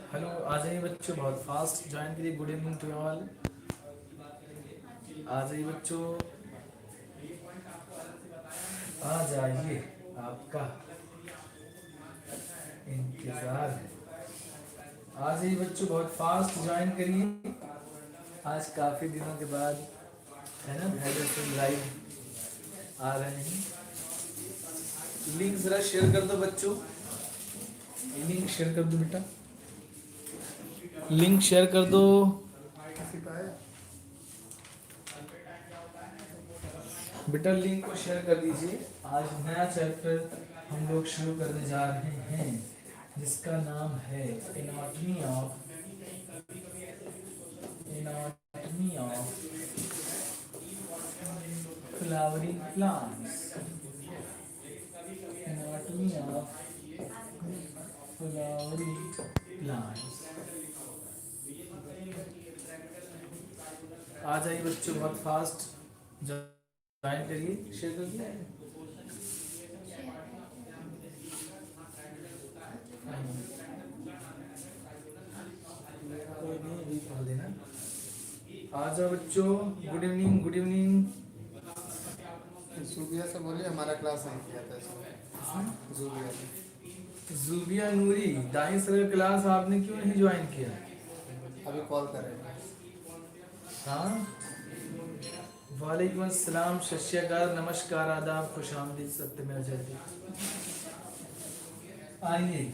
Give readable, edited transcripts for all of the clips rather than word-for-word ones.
Hello, आ जाइए बच्चों, बहुत फास्ट ज्वाइन कीजिए। Good evening to all. आ जाइए बच्चों, आ जाइए, आपका इंतजार है। आ जाइए बच्चों, बहुत फास्ट ज्वाइन करिए। आज काफी दिनों के बाद है ना, हैदर सिंह लाइव आ रहे हैं। लिंक जरा शेयर कर दो बच्चों, लिंक शेयर कर दो बेटा, लिंक शेयर कर दो बेटा, लिंक को शेयर कर दीजिए। आज नया चैप्टर हम लोग शुरू करने जा रहे हैं, जिसका नाम है anatomy of flowering plants. Anatomy of flowering plants. आ जाइए बच्चों, बहुत फास्ट ज्वाइन करिए। शेयर कर दिया है? कोई नहीं, अभी खोल देना। आ जाओ बच्चों, good evening, good evening. Zubia से बोलिए, हमारा क्लास नहीं किया था इसमें। जूबिया से जुबिया नूरी, दाई सर का क्लास आपने क्यों नहीं ज्वाइन किया? अभी कॉल करेंगे। हाँ, वालेकुम अस्सलाम, सत श्री अकाल, नमस्कार, आदाब, खुश आमदीद, सत्यमेव जयते। आइए,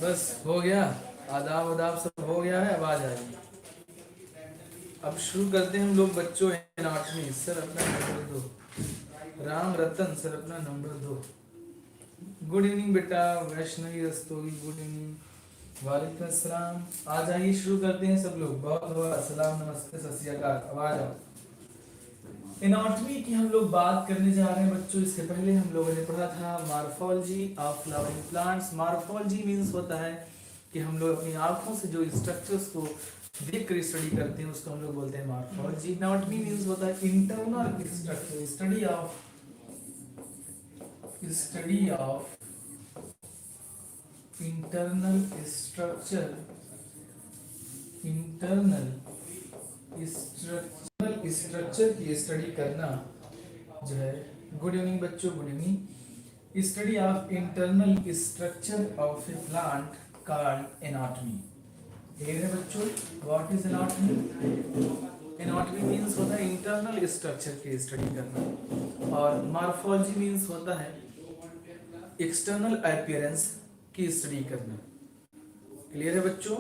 बस हो गया, आदाब आदाब सब हो गया है। अब आ जाइए, अब शुरू करते हैं हम लोग बच्चों। एनाटॉमी। सर अपना नंबर दो। राम रतन सर अपना नंबर दो। गुड इवनिंग बेटा, वैष्णवी रस्तोगी, गुड इवनिंग। वालेकुम अस्सलाम। आ जाइए, शुरू करते हैं सब लोग। बहुत बहुत सलाम, नमस्ते, सत श्री अकाल। अब आ जाओ। एनाटॉमी की हम लोग बात करने जा रहे हैं बच्चों। इसके पहले हम लोगों ने पढ़ा था morphology of flowering plants. Morphology means होता है कि हम लोग अपनी आंखों से जो स्ट्रक्चर्स को देख कर स्टडी करते हैं, उसको हम लोग बोलते हैं मॉर्फोलॉजी। एनाटॉमी मींस होता है internal structure, study of internal structure, internal structure की स्टडी करना जो है। गुड इवनिंग बच्चों, good evening. Study of internal structure of A plant called anatomy. Clear है बच्चों? What is anatomy? Anatomy means होता है इंटरनल स्ट्रक्चर की स्टडी करना, और मॉर्फोलॉजी मींस होता है एक्सटर्नल अपीयरेंस की स्टडी करना। क्लियर है बच्चों?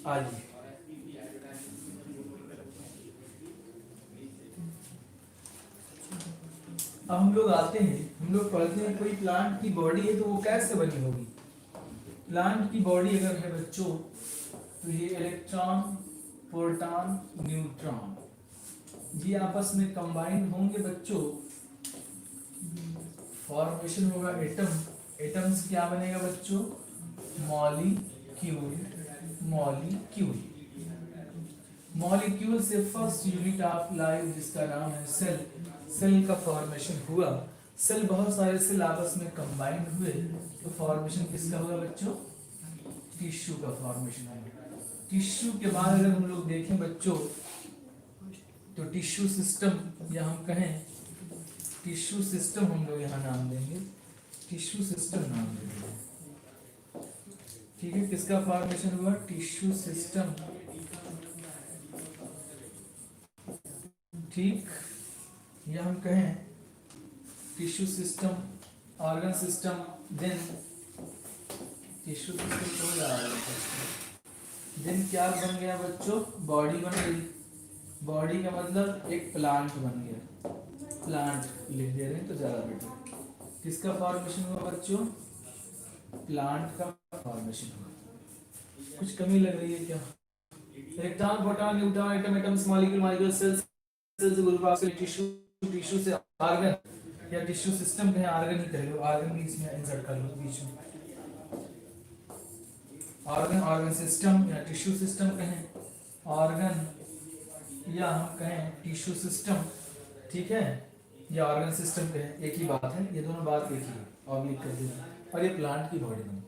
आइए, अब हम लोग आते हैं, हम लोग पढ़ते हैं कोई प्लांट की बॉडी है तो वो कैसे बनी होगी। प्लांट की बॉडी अगर है बच्चों, तो ये इलेक्ट्रॉन, प्रोटॉन, न्यूट्रॉन, ये आपस में कंबाइंड होंगे बच्चों, फॉर्मेशन होगा एटम। एटम से क्या बनेगा बच्चों? मॉलिक्यूल। मॉलिक्यूल, मॉलिक्यूल से फर्स्ट यूनिट ऑफ लाइफ जिसका नाम है सेल, सेल का फॉर्मेशन हुआ। सेल, बहुत सारे सेल आपस में कंबाइंड हुए तो फॉर्मेशन किसका होगा बच्चों? टिश्यू का फॉर्मेशन होगा। टिश्यू के बाद अगर हम लोग देखें बच्चों, तो टिश्यू सिस्टम, या हम कहें टिश्यू सिस्टम, हम लोग यहाँ नाम देंगे, टिश्यू सिस्टम नाम देंगे। ठीक है, किसका फॉर्मेशन हुआ? Tissue system. ठीक, या हम कहें tissue system, organ system, then tissue system तो हो रहा है, देन क्या बन गया बच्चों? बॉडी बन गई। बॉडी का मतलब एक प्लांट बन गया। प्लांट लिख दे रहे हैं तो ज्यादा बेटर। किसका फॉर्मेशन हुआ बच्चों? प्लांट का फॉर्मेशन हुआ। कुछ कमी लग रही है क्या? Electron, proton, neutron, atom, atoms, molecule, molecule, cells, cells group of tissue, tissue से ऑर्गन, या टिश्यू सिस्टम कहें, ऑर्गन ही कह लो, ऑर्गन भी इसमें इंसर्ट कर लो बीच में। ऑर्गन, ऑर्गन सिस्टम, या टिश्यू सिस्टम कहें, ऑर्गन, या हम कहें टिश्यू सिस्टम। ठीक है, या ऑर्गन सिस्टम कहें, एक ही बात है, ये दोनों बात एक ही है। ऑब्लिक कर देना, और ये प्लांट की बॉडी बनी।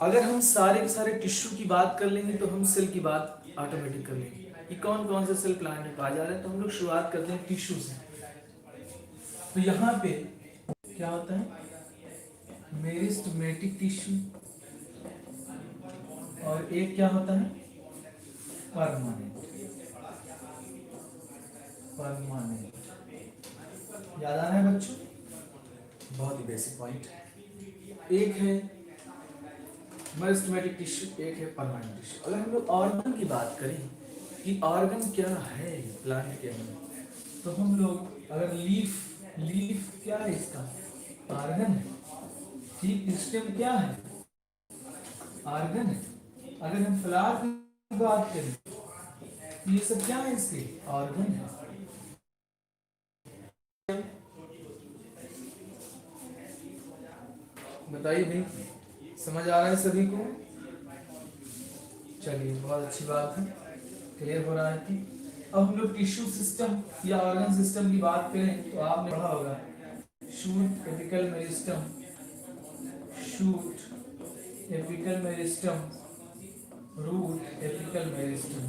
अगर हम सारे के सारे टिश्यू की बात कर लेंगे तो हम सेल की बात ऑटोमेटिक कर लेंगे कि कौन कौन से सेल प्लांट में पाए जा रहे हैं। तो हम लोग शुरुआत करते हैं टिश्यू से। तो यहाँ पे क्या होता है, मेरिस्टेमेटिक टिश्यू, और एक क्या होता है, परमानेंट। परमानेंट याद आ रहा है बच्चों, बहुत ही बेसिक पॉइंट। एक है मेरिस्टेमेटिक टिश्यू, एक है परमानेंट टिश्यू। अगर हम लोग ऑर्गन की बात करें कि ऑर्गन क्या है प्लांट के अंदर, तो हम लोग अगर लीफ क्या है इसका, ऑर्गन है। ठीक, स्टेम क्या है, ऑर्गन है। अगर हम फ्लावर की बात करें तो ये सब क्या है, इसके ऑर्गन है। बताइए भाई, समझ आ रहा है सभी को? चलिए बहुत अच्छी बात है, क्लियर हो रहा है कि अब हम लोग टिश्यू सिस्टम या ऑर्गन सिस्टम की बात करें तो आपने पढ़ा होगा shoot apical meristem, shoot apical meristem, root apical meristem,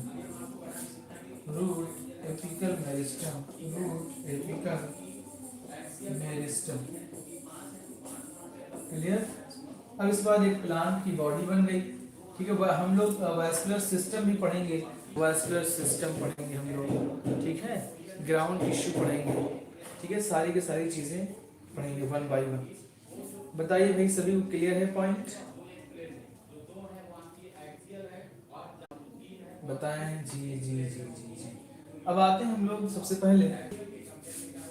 root apical meristem, root apical meristem. Clear? अब इस बाद एक प्लांट की बॉडी बन गई। ठीक है, हम लोग वास्कुलर सिस्टम भी पढ़ेंगे, वास्कुलर सिस्टम पढ़ेंगे हम लोग, ठीक है, ग्राउंड टिश्यू पढ़ेंगे, ठीक है, सारी की सारी चीजें पढ़ेंगे वन बाय वन। बताइए भाई सभी को क्लियर है पॉइंट? बताएं जी जी जी जी जी। अब आते हैं हम लोग सबसे पहले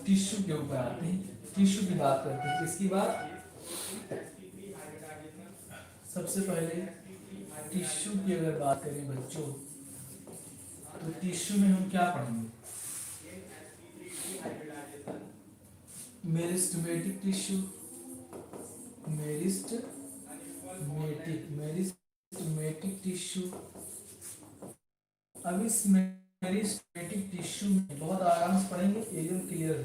टिश्यू के ऊपर आते हैं, टिश्यू की बात करते हैं। इसकी बात सबसे पहले टिश्यू की अगर बात करें बच्चों, तो टिश्यू में हम क्या पढ़ेंगे, मेरिस्टेमेटिक टिश्यू, मेरिस्टेमेटिक टिश्यू। अब इस मेरिस्टेमेटिक टिश्यू में बहुत आराम से पढ़ेंगे, एकदम क्लियर है।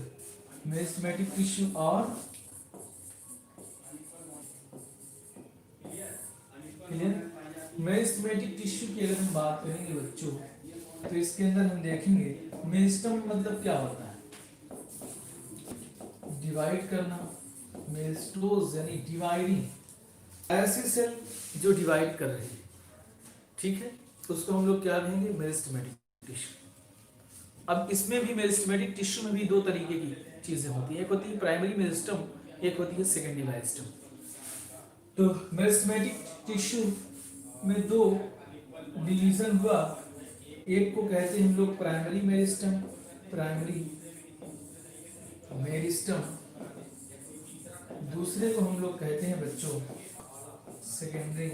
मेरिस्टेमेटिक टिश्यू और क्लियर, मेरिस्टेमेटिक टिश्यू की अगर हम बात करेंगे बच्चों, तो इसके अंदर हम देखेंगे मेरिस्टम मतलब क्या होता है, डिवाइड करना, मेरिस्टोज यानी डिवाइडिंग, ऐसे सेल जो डिवाइड कर रही है, ठीक है, उसको हम लोग क्या कहेंगे, मेरिस्टेमेटिक टिश्यू। अब इसमें भी मेरिस्टेमेटिक टिश्यू में भी दो तरीके की चीजें होती है, एक होती है प्राइमरी मेरिस्टम, एक होती है सेकेंडरी मेरिस्टम। तो मेरिस्टेमेटिक टिश्यू में दो डिवीजन हुआ, एक को कहते हैं हम लोग प्राइमरी मेरिस्टम, प्राइमरी मेरिस्टम, दूसरे को हम लोग कहते हैं बच्चों सेकेंडरी।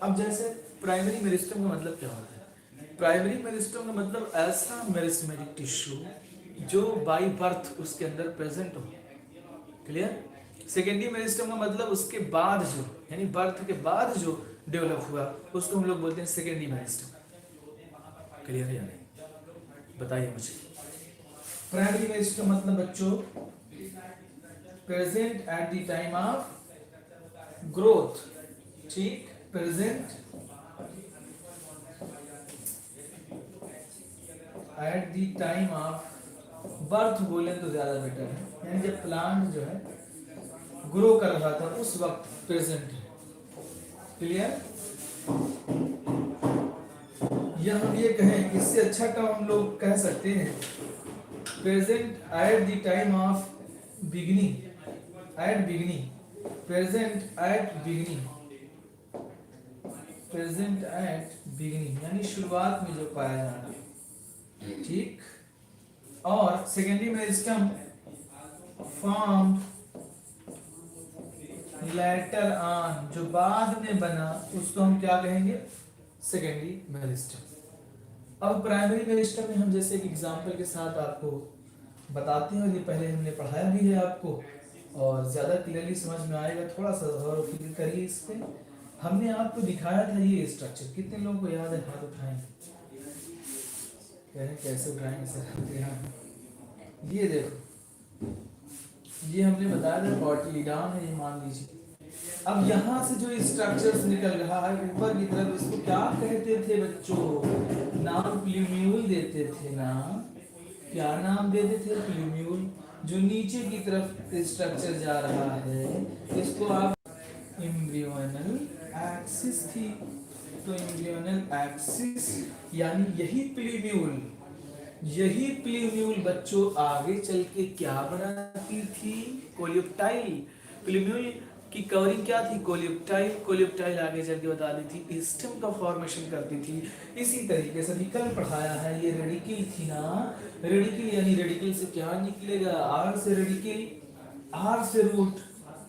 अब जैसे प्राइमरी मेरिस्टम का मतलब क्या होता है, प्राइमरी मेरिस्टम का मतलब ऐसा मेरिस्टेमेटिक टिश्यू जो बाय बर्थ उसके अंदर प्रेजेंट हो। क्लियर? सेकेंडरी मेरिस्टम का मतलब उसके बाद जो, यानी बर्थ के बाद जो डेवलप हुआ, उसको हम लोग बोलते हैं सेकेंडरी मेरिस्टम। क्लियर है या नहीं, बताइए मुझे। प्राइमरी मेरिस्टम मतलब बच्चों present at the time of growth, ठीक, present at the time of birth बोले तो ज्यादा बेटर है, यानी जब प्लांट जो है ग्रो कर रहा था उस वक्त प्रेजेंट है। क्लियर? या हम ये कहें, इससे अच्छा टर्म हम लोग कह सकते हैं present at the time of beginning, at beginning, present at beginning, present at beginning यानी शुरुआत में जो पाया जाना, ठीक। और secondary meristem form later on, जो बाद में बना उसको हम क्या कहेंगे, सेकेंडरी मेरिस्टम। अब प्राइमरी मेरिस्टम में हम जैसे एक एग्जांपल के साथ आपको बताते हैं, और ये पहले हमने पढ़ाया भी है आपको, और ज़्यादा क्लियरली समझ में आएगा, थोड़ा सा और क्लियर करिए इस पे। हमने आपको दिखाया था ये स्ट्रक्चर, कितने लोगों को याद है, हाथ उठाएं, कह रहे हैं कैसे उठाएंगे सर, यहाँ ये देखो, ये हमने बताया था कॉटिलीडॉन है, ये मान लीजिए, अब यहाँ से जो स्ट्रक्चर्स निकल रहा है ऊपर की तरफ, इसको क्या कहते थे बच्चों? नाम प्लूम्यूल देते थे ना। क्या नाम देते थे? प्लूम्यूल। जो नीचे की तरफ स्ट्रक्चर जा रहा है इसको आप एम्ब्रियोनल एक्सिस थी। तो एम्ब्रियोनल एक्सिस यानी यही प्लूम्यूल बच्चों आगे चल के क्या बनाती थी? कोलियोप्टाइल। प्लूम्यूल की कवरिंग क्या थी? कोलियोप्टाइल। कोलियोप्टाइल आगे चल के बता दी थी स्टेम का फॉर्मेशन करती थी। इसी तरीके से अभी कल पढ़ाया है, ये रेडिकल थी ना। रेडिकल यानी रेडिकल से क्या निकलेगा? आर से रेडिकल, आर से रूट,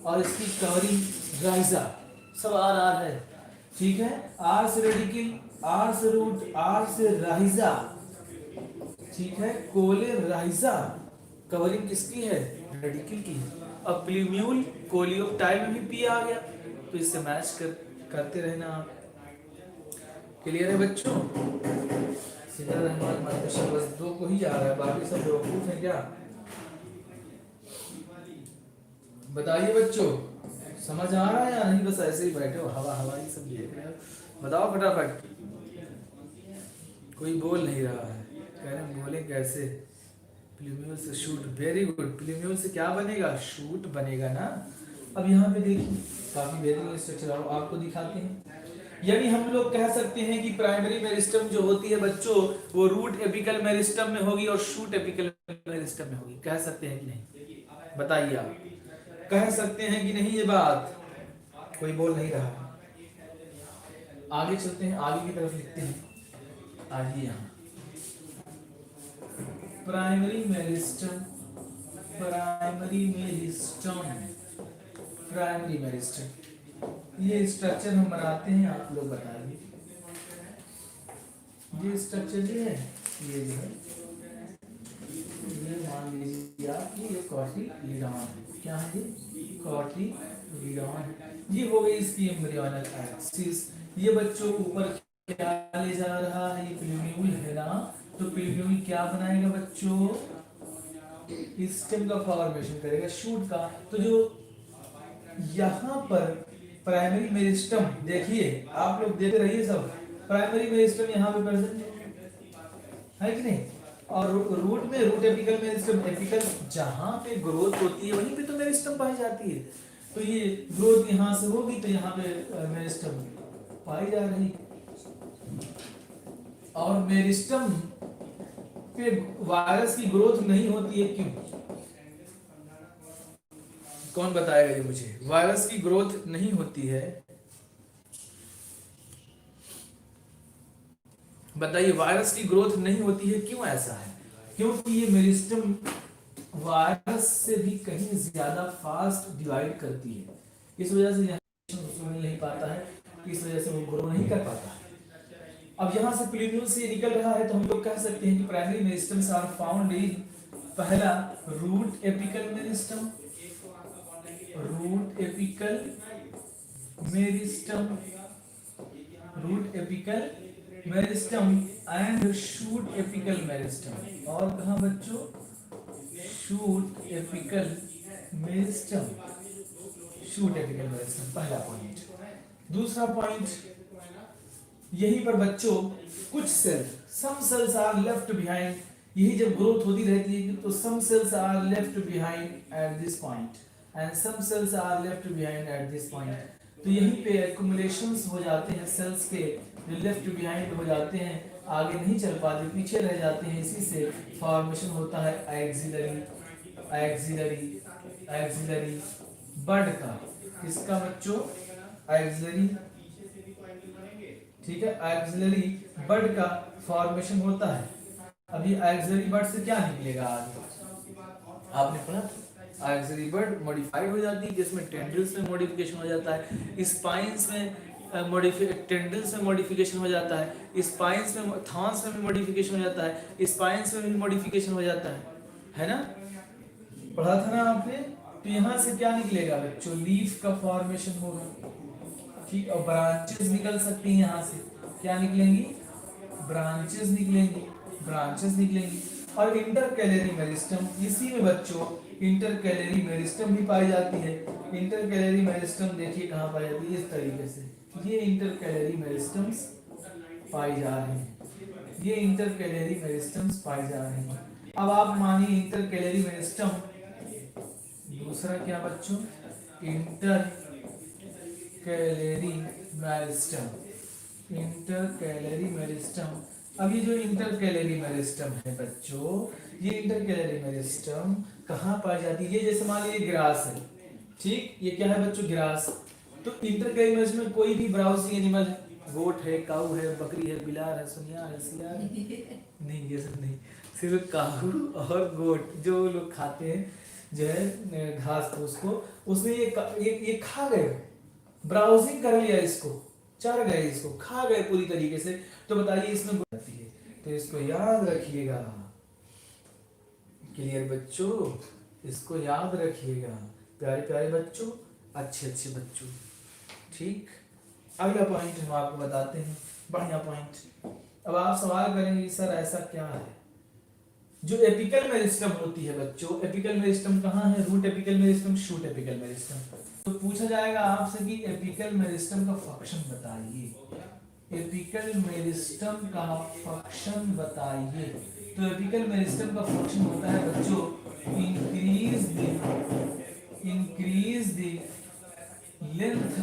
और इसकी कवरिंग राइजा, सब आर आर है, ठीक है। आर से रेडिकल, आर से रूट, आर से राइजा, ठीक है। कोले राइजा कवरिंग किसकी है? रेडिकल की है। अब प्लूम्यूल कोलियोप्टाइल में भी पी आ गया, तो इससे मैच करते रहना आप। क्लियर है बच्चों? सीधा रहमान मास्टर बस दो को ही जा रहा है, बाकी सब बेवकूफ है क्या? बताइए बच्चों, समझ आ रहा है या नहीं? बस ऐसे ही बैठे हो, हवा हवा ही सब देख रहे हो। बताओ फटाफट। कोई बोल नहीं रहा है, कह रहे हैं बोले कैसे? प्लूम्यूल से शूट, वेरी गुड। प्लूम्यूल से क्या बनेगा? शूट बनेगा ना। अब यहाँ पे देखिए काफी बेहतरीन स्ट्रक्चर आपको दिखाते हैं। यानी हम लोग कह सकते हैं कि प्राइमरी मेरिस्टम जो होती है बच्चों, वो रूट एपिकल मेरिस्टम में होगी और शूट एपिकल मेरिस्टम में होगी। कह सकते हैं कि नहीं? बताइए आप, कह सकते हैं कि नहीं? ये बात कोई बोल नहीं रहा है। आगे चलते हैं, आगे की तरफ लिखते हैं। आइए यहाँ primary meristem, primary meristem, primary meristem, ये स्ट्रक्चर हम बनाते हैं, आप लोग बताइए। ये स्ट्रक्चर जो है, ये जो है, ये मान लीजिए आप, ये कॉटिलीडॉन है। क्या है ये? कॉटिलीडॉन। ये हो गई इसकी एम्ब्रियोनल एक्सिस। ये बच्चों ऊपर क्या ले जा रहा है? ये प्लूम्यूल है ना। तो प्लूम्यूल क्या बनाएगा बच्चों? स्टेम का फॉर्मेशन करेगा, शूट का। तो जो यहाँ पर प्राइमरी मेरिस्टम, देखिए आप लोग देखते रहिए सब, प्राइमरी मेरिस्टम यहाँ पे प्रेजेंट है कि नहीं? और रूट में रूट एपिकल मेरिस्टम, एपिकल जहाँ पे ग्रोथ होती है वहीं पे तो मेरिस्टम पाई जाती है। तो ये ग्रोथ यहाँ से होगी तो यहाँ पे मेरिस्टम पाई जा रही। और मेरिस्टम पे वायरस की ग्रोथ नहीं होती है, क्यों? कौन बताएगा ये मुझे? वायरस की ग्रोथ नहीं होती है, बताइए। वायरस की ग्रोथ नहीं होती है, क्यों ऐसा है? क्योंकि ये मेरिस्टम वायरस से भी कहीं ज्यादा फास्ट डिवाइड करती है। इस वजह से यहाँ मिल नहीं पाता है, इस वजह से वो ग्रो नहीं कर पाता है। अब यहाँ से प्लूम्यूल से निकल रहा है, तो हम लोग कह सकते हैं कि primary meristems are found in, पहला root apical meristem, root apical meristem, root apical meristem and shoot apical meristem. और कहाँ बच्चों? Shoot apical meristem, shoot apical meristem, पहला पॉइंट। दूसरा पॉइंट, यहीं पर बच्चों कुछ cell, some cells are left behind, यही जब ग्रोथ होती रहती है तो some cells are left behind at this point and some cells are left behind at this point. तो यहीं पे एक्युमुलेशंस हो जाते हैं सेल्स के, जो लेफ्ट बिहाइंड हो जाते हैं, आगे नहीं चल पाते, पीछे रह जाते हैं। इसी से फॉर्मेशन होता है एक्सिलरी, एक्सिलरी, एक्सिलरी बड का। किसका बच्चों? एक्सिलरी, ठीक है। एक्सिलरी बड का फॉर्मेशन होता है। अभी एक्सिलरी बड से क्या निकलेगा आगे? आपने पढ़ा एक्सिलरी बड मॉडिफाइड हो जाती है, जिसमें टेंडल्स में मॉडिफिकेशन हो जाता है, स्पाइंस में टेंडल्स में मॉडिफिकेशन हो जाता है, स्पाइंस में, थॉर्न्स में भी मॉडिफिकेशन हो जाता है, स्पाइंस में भी मॉडिफिकेशन हो जाता है ना? पढ़ा था ना आपने? तो यहाँ से क्या निकलेगा बच्चों? लीफ का फॉर्मेशन होगा, ठीक। और ब्रांचेस निकल सकती हैं यहाँ से, क्या निकलेंगी? ब्रांचेस निकलेंगी, ब्रांचेस निकलेंगी। और इंटर कैलरी मेरिस्टम, इसी में बच्चों इंटर कैलरी मेरिस्टम भी पाई जाती है। इंटर कैलोरी मेरिस्टम देखिए कहाँ पाई जाती है, इस तरीके से ये इंटर कैलोरी मेरिस्टम्स पाई जा रही हैं, ये इंटर कैलोरी मेरिस्टम्स पाई जा रही हैं। अब आप मानिए इंटर कैलोरी मेरिस्टम, दूसरा क्या बच्चों, inter calorie meristem, inter calorie meristem. अब ये जो इंटर कैलोरी मेरिस्टम है बच्चों, ये इंटर कैलोरी मेरिस्टम कहाँ पाई जाती है, ये जैसे मान लीजिए ग्रास है, ठीक, ये क्या है बच्चों, ग्रास। तो इंटर कैलोरी मेरिस्टम में कोई भी ब्राउजिंग एनिमल है, गोट है, काऊ है, बकरी है, बिलार है, सुनिया है, सियार है, नहीं ये सब नहीं, सिर्फ काऊ और गोट जो लोग खाते हैं जो है घास फूस को, उसमें ये खा गए, ब्राउजिंग कर लिया इसको, चर गए, इसको खा गए पूरी तरीके से। तो बताइए इसमें आती है, तो इसको याद रखिएगा, क्लियर बच्चों, इसको याद रखिएगा प्यारे प्यारे बच्चों, अच्छे अच्छे बच्चों, ठीक। अगला पॉइंट हम आपको बताते हैं, बढ़िया पॉइंट। अब आप सवाल करेंगे सर ऐसा क्या है, जो एपिकल मेरिस्टम होती है बच्चों, एपिकल मेरिस्टम कहाँ है, root apical meristem, shoot apical meristem. तो पूछा जाएगा आपसे कि एपिकल मेरिस्टम का फंक्शन बताइए, एपिकल मेरिस्टम का फंक्शन बताइए। तो एपिकल मेरिस्टम का फंक्शन होता है बच्चों, increase the length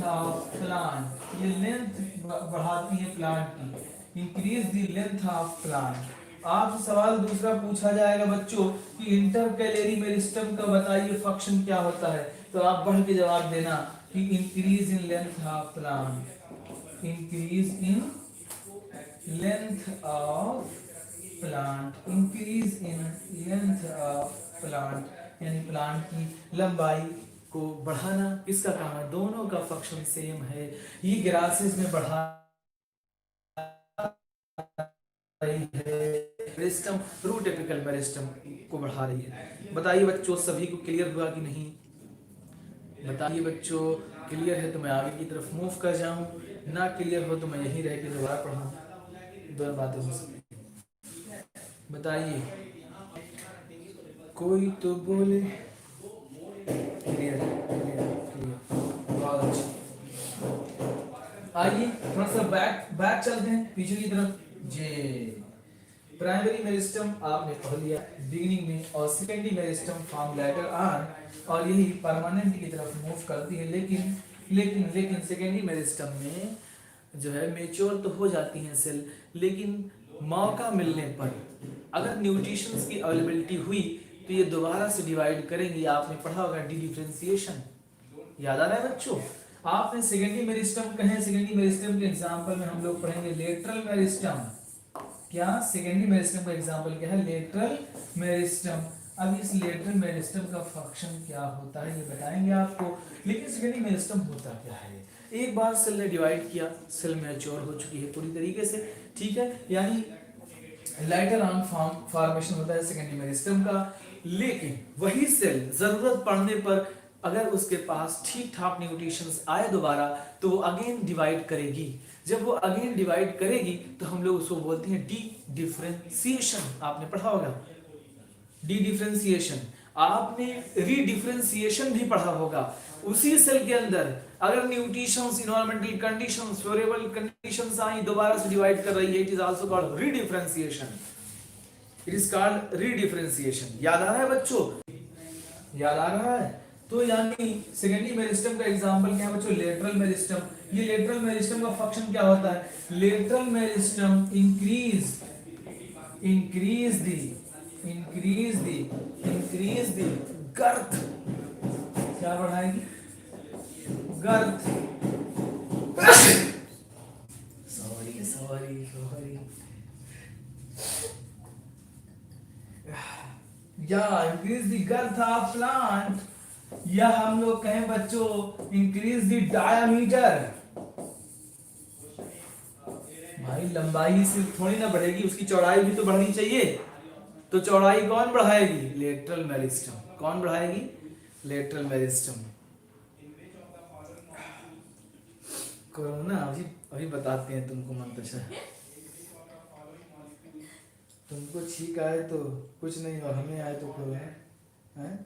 of plant, ये लेंथ बढ़ाती है प्लांट की, increase the length of plant. आपसे सवाल दूसरा पूछा जाएगा बच्चों कि इंटर कैलोरी मेरिस्टम का बताइए फंक्शन क्या होता है, तो आप बढ़ के जवाब देना कि increase in length of plant, increase in length of plant, increase in length of plant, यानी प्लांट की लंबाई को बढ़ाना, किसका काम है, दोनों का फंक्शन सेम है। ये ग्रासेस में बढ़ा रही है, मेरिस्टम रूट एपिकल मेरिस्टम को बढ़ा रही है। बताइए बच्चों सभी को क्लियर हुआ कि नहीं, बताइए बच्चों, क्लियर है तो मैं आगे की तरफ मूव कर जाऊं, ना क्लियर हो तो मैं यहीं रह के दोबारा पढ़ूं, दो बातें हो सकती हैं। बताइए कोई तो बोले, क्लियर क्लियर क्लियर, बहुत अच्छा। आइए थोड़ा सा बैक चलते हैं पीछे की तरफ। जे प्राइमरी मेरिस्टम आपने पढ़ लिया बिगिनिंग में, और secondary meristem form later on, और यही परमानेंट की तरफ मूव करती है। लेकिन सेकेंडरी मेरिस्टम में जो है मेच्योर तो हो जाती हैं सेल, लेकिन मौका मिलने पर अगर न्यूट्रिशंस की अवेलेबिलिटी हुई तो ये दोबारा से डिवाइड करेंगे। आपने पढ़ा होगा डी डिफरेंशिएशन, याद आ रहा है बच्चों, आपने सेकेंडरी मेरिस्टम कहे, सेकेंडरी मेरिस्टम के एग्जांपल में हम लोग पढ़ेंगे लेटरल मेरिस्टम। क्या सेकेंडरी मेरिस्टम का एग्जांपल क्या है, लेटरल मेरिस्टम। अब इस लेटरल मेरिस्टम का फंक्शन क्या होता है ये बताएंगे आपको, लेकिन सेकेंडरी मेरिस्टम होता क्या है। एक बार सेल ने डिवाइड किया, सेल मैच्योर हो चुकी है पूरी तरीके से, ठीक है, यानी लेटर ऑन फॉर्मेशन होता है सेकेंडरी मेरिस्टम का। लेकिन वही सेल जरूरत पड़ने पर अगर उसके पास ठीक ठाक न्यूट्रिशंस आए दोबारा, तो वो अगेन डिवाइड करेगी। जब वो अगेन डिवाइड करेगी तो हम लोग उसको बोलते हैं डी डिफरेंशिएशन। आपने पढ़ा होगा डी डिफरेंशिएशन, आपने री डिफरेंशिएशन भी पढ़ा होगा। उसी सेल के अंदर अगर nutritions, environmental conditions, favourable conditions आई, दोबारा से डिवाइड कर रही है, it is also called redifferentiation, it is called redifferentiation. याद आ रहा है बच्चों, याद आ रहा है। तो यानी सेकेंडरी मेरिस्टम का एग्जांपल क्या है बच्चों, लेटरल मेरिस्टम। ये लेटरल मेरिस्टम का फंक्शन क्या होता है, lateral meristem increase the girth, क्या बढ़ाएगी, गर्थ, सॉरी या increase the girth of plant, या हम लोग कहें बच्चों इंक्रीज द डायामीटर। भाई लंबाई सिर्फ थोड़ी ना बढ़ेगी, उसकी चौड़ाई भी तो बढ़नी चाहिए। तो चौड़ाई कौन बढ़ाएगी, लेटरल मेरिस्टम। कौन बढ़ाएगी, लेटरल मेरिस्टम। कोरोना अभी बताते हैं तुमको मंतशा, तुमको छींक आए तो कुछ नहीं और हमें आए तो कोरोना है।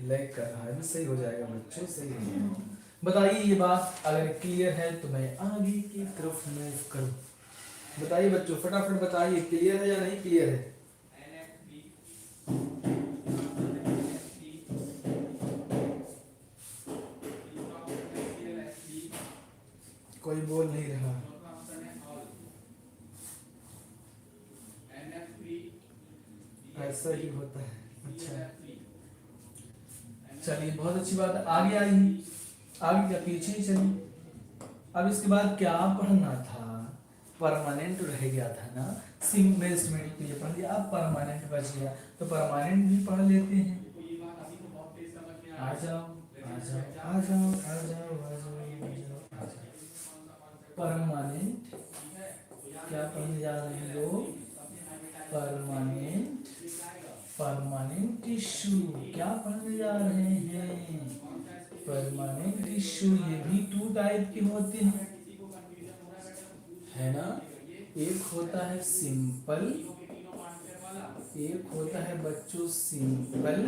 लैग कर रहा है, सही हो जाएगा बच्चों, सही हो जाएगा। बताइए ये बात अगर क्लियर है तो मैं आगे की तरफ मूव करूं। बताइए बच्चों फटाफट बताइए, क्लियर है या नहीं क्लियर है? कोई बोल नहीं रहा। ऐसा ही होता है। अच्छा चलिए बहुत अच्छी बात है, आगे आइए। आगे क्या पीछे ही चलिए। अब इसके बाद क्या पढ़ना था? परमानेंट रह गया था ना, सिंपल एस्टिमेट के लिए पढ़ लिया, अब परमानेंट बच गया तो परमानेंट भी पढ़ लेते हैं। आ जाओ आ जाओ आ जाओ आ जाओ आ जाओ आ जाओ। परमानेंट क्या पढ़ने जा रहे हैं लोग? परमानेंट, परमानेंट टिश्यू क्या पढ़ने जा रहे हैं? परमानेंट टिश्यू, ये भी 2 टाइप के होते हैं, है ना। एक होता है सिंपल, एक होता है बच्चों simple,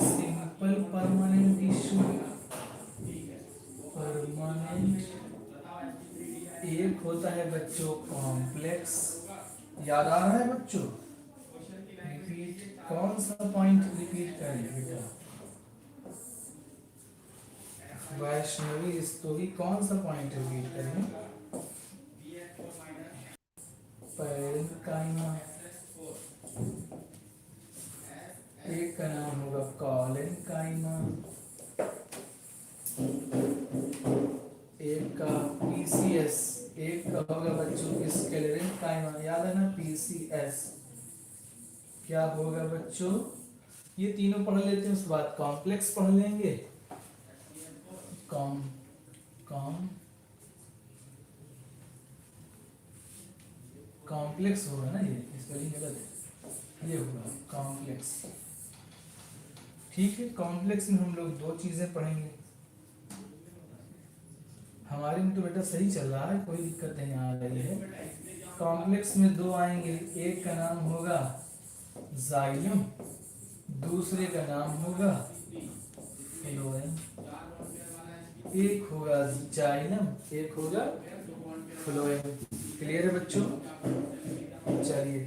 simple permanent tissue, permanent. एक होता है बच्चों कॉम्प्लेक्स। याद आ रहा है बच्चों? रिपीट, कौन सा पॉइंट रिपीट करें बेटा? वैष्णवी स्तोगी, कौन सा पॉइंट रिपीट करें? पैरेन्काइमा, एक का नाम होगा कॉलेन्काइमा, एक का पीसीएस, एक का होगा बच्चों स्क्लेरेन्काइमा। याद है ना पीसीएस क्या होगा बच्चों? ये तीनों पढ़ लेते हैं, उसके बाद कॉम्प्लेक्स पढ़ लेंगे। कॉम कॉम कॉम्प्लेक्स होगा ना, ये स्पेलिंग गलत है, ये होगा कॉम्प्लेक्स। ठीक है, कॉम्प्लेक्स में हम लोग 2 चीजें पढ़ेंगे। हमारे में तो बेटा सही चल रहा है, कोई दिक्कत नहीं आ रही है। कॉम्प्लेक्स में 2 आएंगे, एक का नाम होगा जाइलम, दूसरे का नाम होगा फ्लोएम। एक होगा जाइलम, एक होगा फ्लोएम। क्लियर है बच्चों? चलिए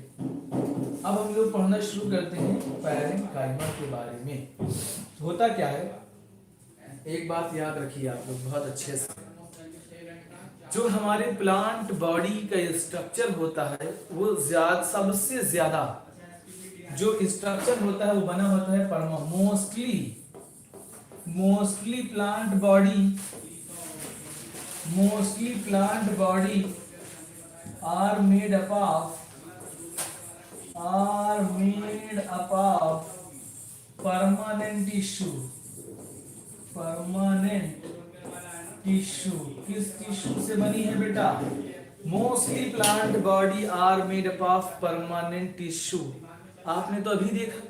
अब हम लोग पढ़ना शुरू करते हैं पैरेन्काइमा के बारे में। होता क्या है, एक बात याद रखिए आप लोग बहुत अच्छे से, जो हमारे प्लांट बॉडी का स्ट्रक्चर होता है वो सबसे ज्यादा जो स्ट्रक्चर होता है वो बना होता है mostly plant body are made up of permanent tissue। permanent tissue किस टिश्यू से बनी है बेटा? Mostly plant body are made up of permanent tissue. आपने तो अभी देखा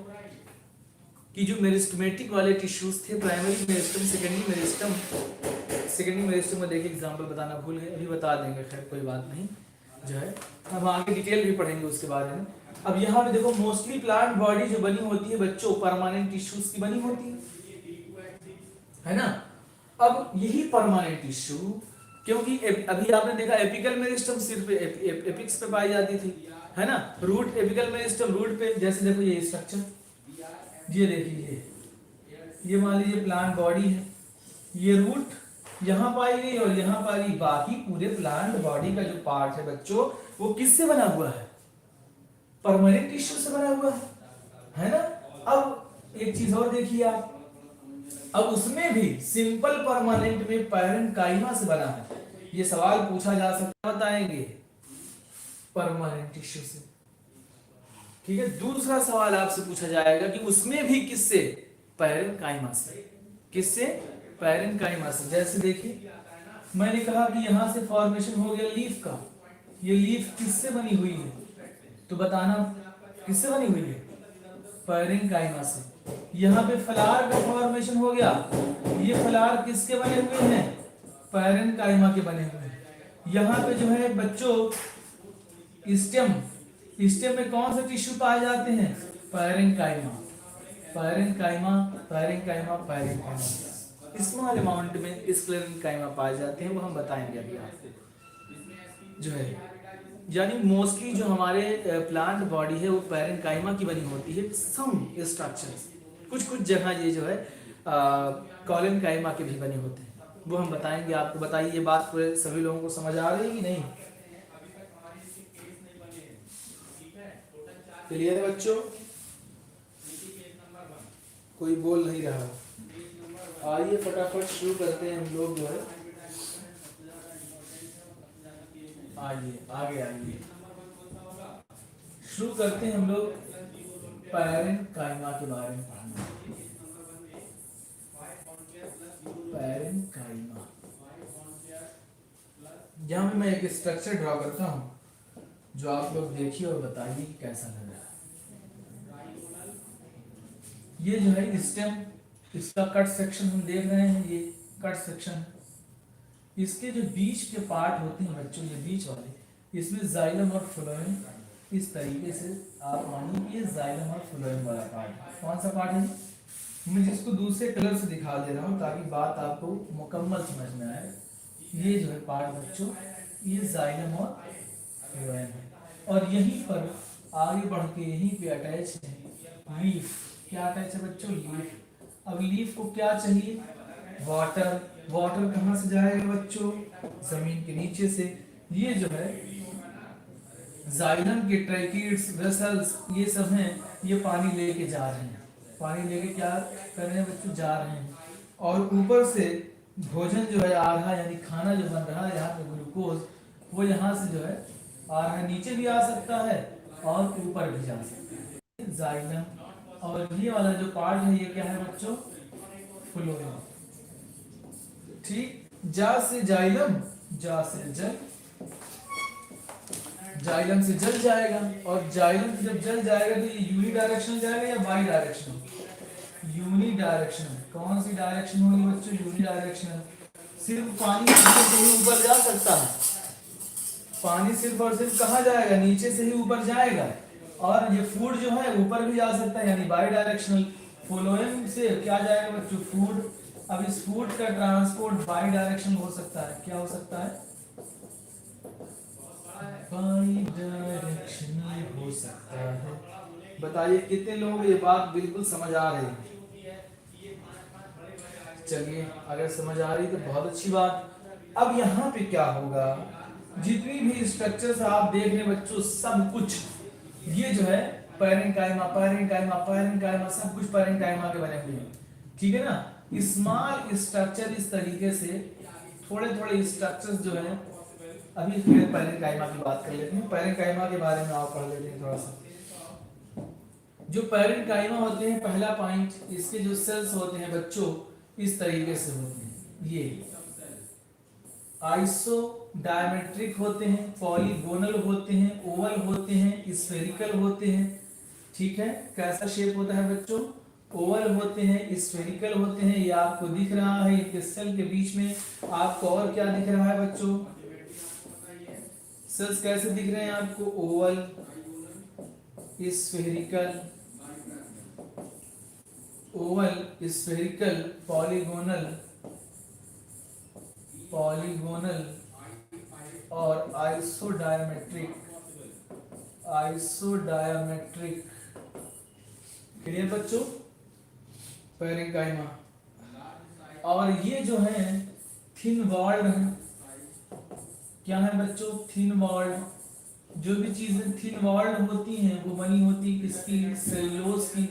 कि जो मेरिस्टमेटिक वाले टिश्यूज थे, प्राइमरी मेरिस्टम, सेकेंडरी मेरिस्टम में देखिए एग्जांपल बताना भूल गए, अभी बता देंगे, खैर कोई बात नहीं, जो है हम आगे डिटेल भी पढ़ेंगे उसके बारे में। अब यहाँ पे देखो मोस्टली प्लांट बॉडी जो बनी होती है बच्चों परमानेंट टिश्यूज की बनी होती है ना। अब यही परमानेंट टिश्यू, क्योंकि अभी आपने देखा एपिकल मेरिस्टम सिर्फ एपिक्स पे पाई जाती थी, है ना। रूट एपिकल मेरिस्टम रूट पे, जैसे देखो ये स्ट्रक्चर, ये देखिए ये मान लीजिए प्लांट बॉडी है, ये रूट यहाँ पाई गई और यहाँ पाई गई, बाकी पूरे प्लांट बॉडी का जो पार्ट है बच्चों वो किससे बना हुआ है? परमानेंट टिश्यू से बना हुआ है ना। अब एक चीज और देखिए आप, अब उसमें भी सिंपल परमानेंट में पैरेन्काइमा से बना है। ये सवाल पूछा जा सकता है, बताएंगे परमानेंट टिश्यू से। ठीक है, दूसरा सवाल आपसे पूछा जाएगा कि उसमें भी किससे? पैरेन्काइमा से। किससे? पैरेन्काइमा से। जैसे देखिए मैंने कहा कि यहां से फॉर्मेशन हो गया लीफ का, ये लीफ किससे बनी हुई है? तो बताना किससे बनी हुई है? पैरेन्काइमा से। यहाँ पे फ्लावर का फॉर्मेशन हो गया, ये फ्लावर किसके बने हुए हैं? पैरेन्काइमा के बने हुए हैं। यहाँ पे जो है बच्चों स्टेम में कौन से टिश्यू पाए जाते हैं? Parenchyma. Parenchyma, parenchyma, parenchyma small amount में स्क्लेरेन्काइमा पाए जाते हैं, वो हम बताएंगे अभी आपको जो है। यानी मोस्टली जो हमारे प्लांट बॉडी है वो पैरेन्काइमा की बनी होती है। सम स्ट्रक्चर्स कुछ कुछ जगह ये जो है कॉलेनकाइमा के भी बने होते हैं, वो हम बताएंगे आपको। बताइए ये बात पूरे सभी लोगों को समझ आ रही है कि नहीं? क्लियर है बच्चों? कोई बोल नहीं रहा। आइए फटाफट शुरू करते हैं हम लोग जो है। आइए आगे आइए, शुरू करते हैं हम लोग पैरेन्काइमा के बारे में पढ़ना। पैरेन्काइमा, यहाँ पे मैं एक स्ट्रक्चर ड्रॉ करता हूँ जो आप लोग देखिए और बताइए कि कैसा लग रहा है। ये जो है स्टेम, इसका कट सेक्शन हम देख रहे हैं, ये कट सेक्शन। इसके जो बीच के पार्ट होते हैं बच्चों, ये बीच वाले, इसमें जाइलम और फ्लोएम, इस तरीके से आप मानिए ये जाइलम और फ्लोएम वाला पार्ट। कौन सा पार्ट है? मैं जिसको दूसरे कलर से दिखा दे रहा हूँ ताकि बात आपको मुकम्मल समझ में आए। ये जो है पार्ट बच्चों, ये जाइलम और फ्लोएम है, और यहीं पर आगे बढ़ के यहीं पे अटैच है लीफ। क्या अटैच है बच्चों? लीफ। अब लीफ को क्या चाहिए? वाटर। वाटर कहाँ से जाएगा बच्चों? जमीन के नीचे से। ये जो है जाइलम के ट्रैकिड्स, वेसल्स, ये सब हैं, ये पानी लेके जा रहे हैं। पानी लेके क्या कर रहे हैं बच्चों? जा रहे हैं। और ऊपर से भोजन जो है आ रहा है, यानी खाना जो बन रहा है यहाँ पे ग्लूकोज, वो यहाँ से जो है आ रहा है, नीचे भी आ सकता है और ऊपर भी जा सकता है। जाइलम, और ये वाला जो पार्ट है ये क्या है बच्चों? फ्लोएम। ठीक, जा से जाइलम, जा से जल, जाइलम से जल जाएगा, और जाइलम से जब जल जाएगा तो ये यूनी डायरेक्शन जाएगा या बाई डायरेक्शन? Uni direction. कौन सी डायरेक्शन होगी बच्चों? Uni direction. सिर्फ पानी नीचे से ही ऊपर जा सकता है। पानी सिर्फ और सिर्फ कहाँ जाएगा? नीचे से ही ऊपर जाएगा। और ये फूड जो है ऊपर भी जा सकता है, यानी बाई डायरेक्शनल। फ्लोएम से क्या जाएगा बच्चों? फूड। अब इस फूड का ट्रांसपोर्ट बाई डायरेक्शन हो सकता है। क्या हो सकता है? बाई डायरेक्शनल हो सकता है। बताइए कितने लोग ये बात बिल्कुल समझ आ रही है? चलिए, अगर समझ आ रही तो बहुत अच्छी बात। अब यहाँ पे क्या होगा? जितनी भी स्ट्रक्चर्स आप देख रहे हैं बच्चों, सब कुछ ये जो है पैरेन्काइमा, पैरेन्काइमा, पैरेन्काइमा, सब कुछ पैरेन्काइमा के बने हुए हैं। ठीक है ना? स्मॉल स्ट्रक्चर इस तरीके से, थोड़े थोड़े स्ट्रक्चर्स जो है, अभी फिर पैरेन्काइमा की बात कर लेते हैं। पैरेन्काइमा के बारे में आप पढ़ लेते हैं थोड़ा सा। जो पैरेन्काइमा होते हैं, पहला पॉइंट, इसके जो सेल्स होते हैं बच्चों इस तरीके से होते हैं। ये आइसो डायमेट्रिक होते हैं, पॉलीगोनल होते हैं, ओवल होते हैं, स्फेरिकल होते हैं। ठीक है? कैसा शेप होता है बच्चों? ओवल होते हैं, स्फेरिकल होते हैं। ये आपको दिख रहा है, ये सेल के बीच में आपको और क्या दिख रहा है बच्चों? सेल्स कैसे दिख रहे हैं आपको? Oval, spherical, Oval, spherical, polygonal, polygonal और आइसोडायमेट्रिक, आइसोडायमेट्रिक। क्लियर बच्चों? पैरेन्काइमा। और ये जो है थिन वॉल्ड है। क्या है बच्चों? Thin walled. जो भी चीजें थिन वॉल्ड होती हैं वो बनी होती किसकी? सेलुलोज की।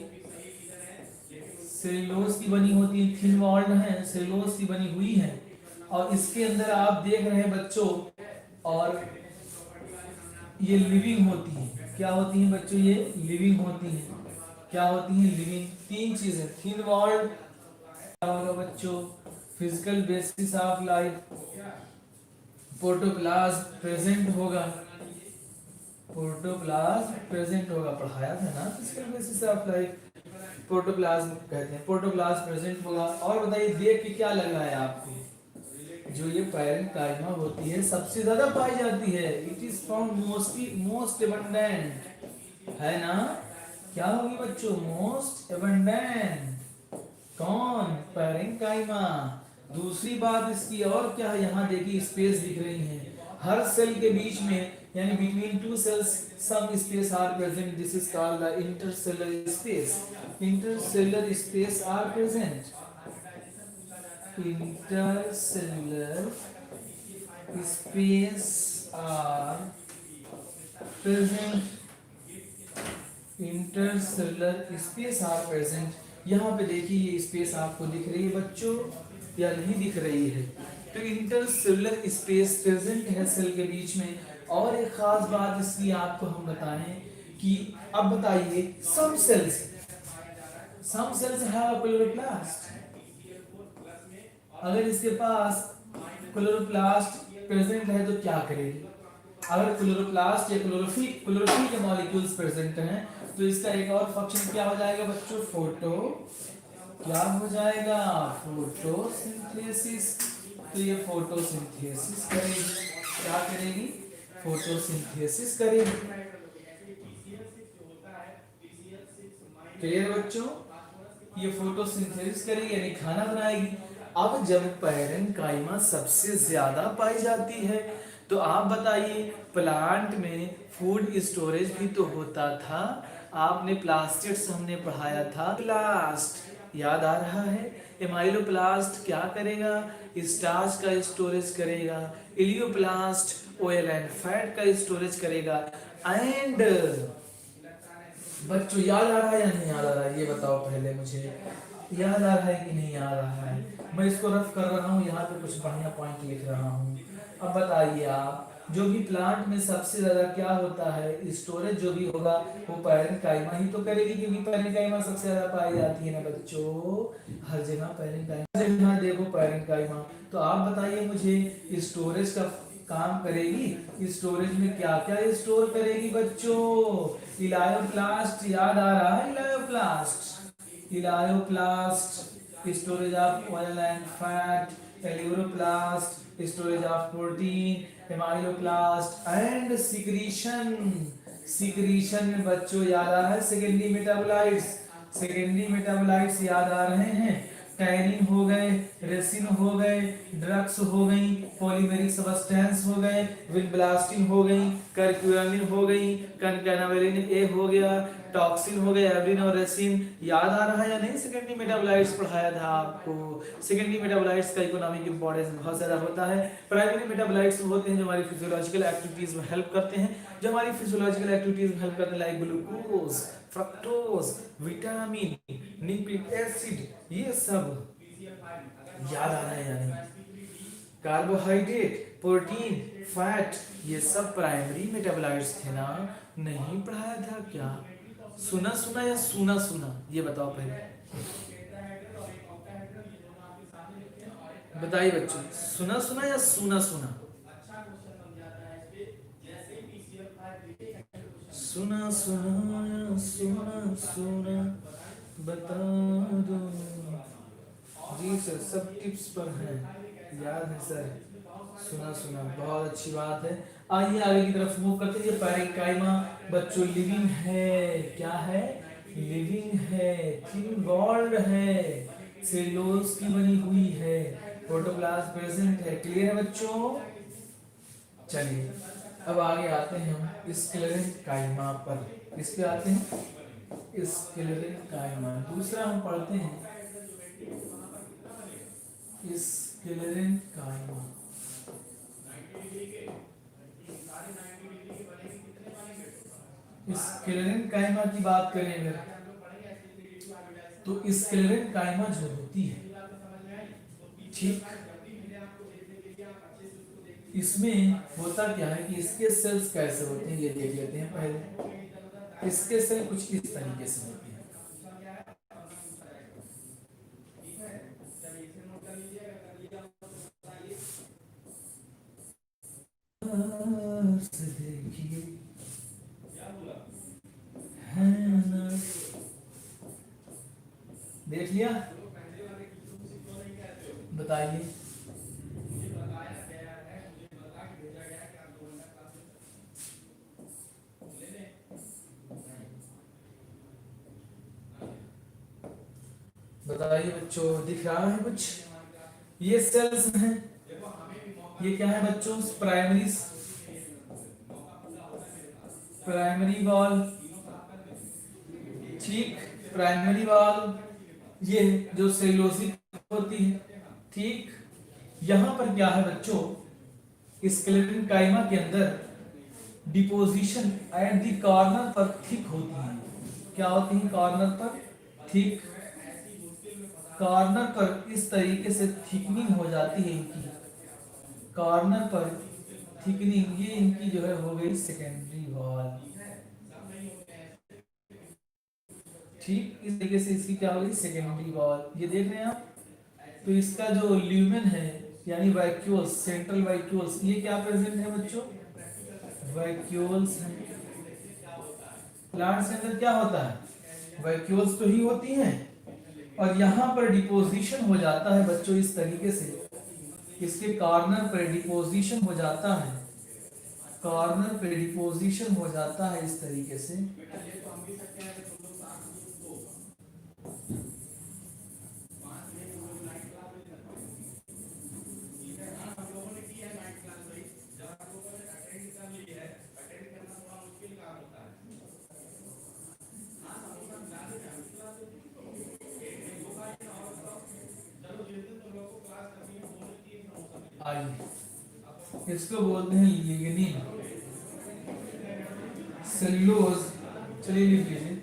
सेलुलोज की बनी होती है, थिन वॉल्ड है, सेलुलोज की बनी हुई है। और इसके अंदर आप देख रहे हैं बच्चों, और ये लिविंग होती है। क्या होती है बच्चों? ये लिविंग होती है। क्या होती है? लिविंग। तीन चीजें, थिन वॉल्ड, क्या होगा बच्चों? Physical basis of life, protoplasm present होगा, प्रोटोप्लाज्म प्रेजेंट होगा। पढ़ाया था ना physical basis of life, protoplasm कहते हैं, प्रोटोप्लाज्म प्रेजेंट होगा। और बताइए देख के क्या लग रहा है आपको? जो ये पैरेन्काइमा होती है सबसे ज्यादा पाई जाती है। It is found mostly, most abundant, है ना? क्या होगी बच्चों? Most abundant. कौन? पैरेंकाइमा। दूसरी बात इसकी और क्या है, यहाँ देखिए स्पेस दिख रही है हर सेल के बीच में, यानी between two cells some space are present, this is called the intercellular space. Intercellular space are present. Intercellular space are present. Intercellular space are present. यहाँ पे देखिए ये स्पेस आपको दिख रही है बच्चों या नहीं दिख रही है? तो इंटरसेलुलर स्पेस प्रेजेंट है सेल के बीच में। और एक खास बात इसकी आपको हम बताएं कि अब बताइए सम सेल्स हैव क्लोरोप्लास्ट। अगर इसके पास क्लोरोप्लास्ट प्रेजेंट है तो क्या करेगी? अगर क्लोरोप्लास्ट या क्लोरोफिल के मॉलिक्यूल्स प्रेजेंट हैं तो इसका एक और फंक्शन क्या हो जाएगा बच्चों? क्या हो जाएगा? फोटोसिंथेसिस। तो ये फोटोसिंथेसिस करेगी। क्या करेगी? फोटोसिंथेसिस करेगी। क्लियर बच्चों? ये फोटोसिंथेसिस करेगी यानी खाना बनाएगी। अब जब पैरेंकाइमा सबसे ज्यादा पाई जाती है तो आप बताइए प्लांट में फूड स्टोरेज भी तो होता था। आपने प्लास्टिड्स हमने पढ़ाया था, प्लास्ट याद आ रहा है? एमाइलोप्लास्ट क्या करेगा? स्टार्च का स्टोरेज करेगा। इलियोप्लास्ट ऑयल एंड फैट का स्टोरेज करेगा। एंड बच्चों याद आ रहा है या नहीं याद आ रहा है? ये बताओ पहले मुझे, याद आ रहा है कि नहीं आ रहा है? मैं इसको रफ कर रहा हूँ, यहाँ पे कुछ बढ़िया पॉइंट लिख रहा हूँ। अब बताइए आप, जो भी प्लांट में सबसे ज्यादा क्या होता है, स्टोरेज जो भी होगा वो पैरेंकाइमा ही तो करेगी, क्योंकि पैरेंकाइमा सबसे ज्यादा पाई जाती है ना बच्चों, हर जगह पैरेंकाइमा, हर जगह देखो पैरेंकाइमा। तो आप बताइए मुझे स्टोरेज का काम करेगी, स्टोरेज में क्या क्या स्टोर करेगी बच्चों? इलायोप्लास्ट याद आ रहा है? Elaioplast storage of oil and fat, aleuroplast storage of protein, amyloplast and secretion में बच्चों याद आ रहा है? सेकेंडरी मेटाबोलाइट्स याद आ रहे हैं? टैनिन हो गए, रेसिन हो गए, ड्रग्स हो गई, पॉलीमेरिक सब्सटेंस हो गए, विनब्लास्टिन हो गई, करक्यूरामिन हो गई, कनकैनावेलिन ए हो गया, टॉक्सिन हो गया, एवरिन और रेसिन। याद आ रहा है या नहीं? सेकेंडरी मेटाबोलाइट्स पढ़ाया था आपको। सेकेंडरी मेटाबोलाइट्स का इकोनॉमिक इंपॉर्टेंस बहुत ज्यादा होता है। प्राइमरी मेटाबोलाइट्स होते हैं जो हमारी फिजियोलॉजिकल एक्टिविटीज में हेल्प करते हैं, जो हमारी फिजियोलॉजिकल एक्टिविटीज में हेल्प करते हैं, like glucose, fructose, vitamin, nucleic acid, ये सब याद आ रहा है या नहीं? कार्बोहाइड्रेट, प्रोटीन, फैट, ये सब प्राइमरी मेटाबोलाइट्स थे ना? नहीं पढ़ाया था क्या? सुना सुना या सुना सुना, ये बताओ पहले, बताइए बच्चों, सुना सुना या सुना सुना? सुना सुना सुना सुना बता दो। जी सर, सब टिप्स पर है, याद है सर। सुना सुना, बहुत अच्छी बात है। आइए आगे की तरफ मूव करते हैं। ये पैरेंकाइमा बच्चों लिविंग है। क्या है? लिविंग है, थिन वॉल्ड है, सेलुलोज की बनी हुई है, प्रोटोप्लाज्म प्रेजेंट है। क्लियर है बच्चों? चलिए अब आगे आते हैं हम स्क्लेरेंकाइमा पर। इस पे आते हैं स्क्लेरेंकाइमा। दूसरा हम पढ़ते हैं स्क्लेरेंकाइमा। स्क्लेरेंकाइमा की बात करें अगर, तो स्क्लेरेंकाइमा जो होती है, ठीक, इसमें होता क्या है कि इसके सेल्स कैसे होते हैं ये देख लेते हैं पहले। इसके सेल कुछ इस तरीके से होते हैं। देखिए है ना, देख लिया? बताइए। बताइए बच्चों, दिख रहा है कुछ? ये सेल्स हैं, ये क्या है बच्चों? प्राइमरी वॉल, ठीक, प्राइमरी वॉल ये जो सेलुलोसिक होती है, ठीक। यहां पर क्या है बच्चों? स्केलेटन काइमा के अंदर डिपोजिशन एट द कॉर्नर पर थिक होती है। क्या होती है? कॉर्नर पर थिक, कॉर्नर पर इस तरीके से थिकनिंग हो जाती है इनकी, कॉर्नर पर थिकनिंग, ये इनकी जो है हो गई सेकेंडरी वॉल, ठीक। इस तरीके से इसकी क्या हो गई? Secondary wall. ये देख रहे हैं आप? तो इसका जो ल्यूमेन है यानी वैक्यूल्स, सेंट्रल वैक्यूल्स, ये क्या प्रेजेंट है बच्चों? वैक्यूल्स है। प्लांट्स के अंदर क्या होता है? वैक्यूल्स तो ही होती हैं, और यहाँ पर डिपोजिशन हो जाता है बच्चों इस तरीके से, इसके कॉर्नर पर डिपोजिशन हो जाता है, कॉर्नर पे डिपोजिशन हो जाता है इस तरीके से। आइए, इसको बोलते हैं लिग्निन सेल्यूलोज। चलिए लिख लीजिए।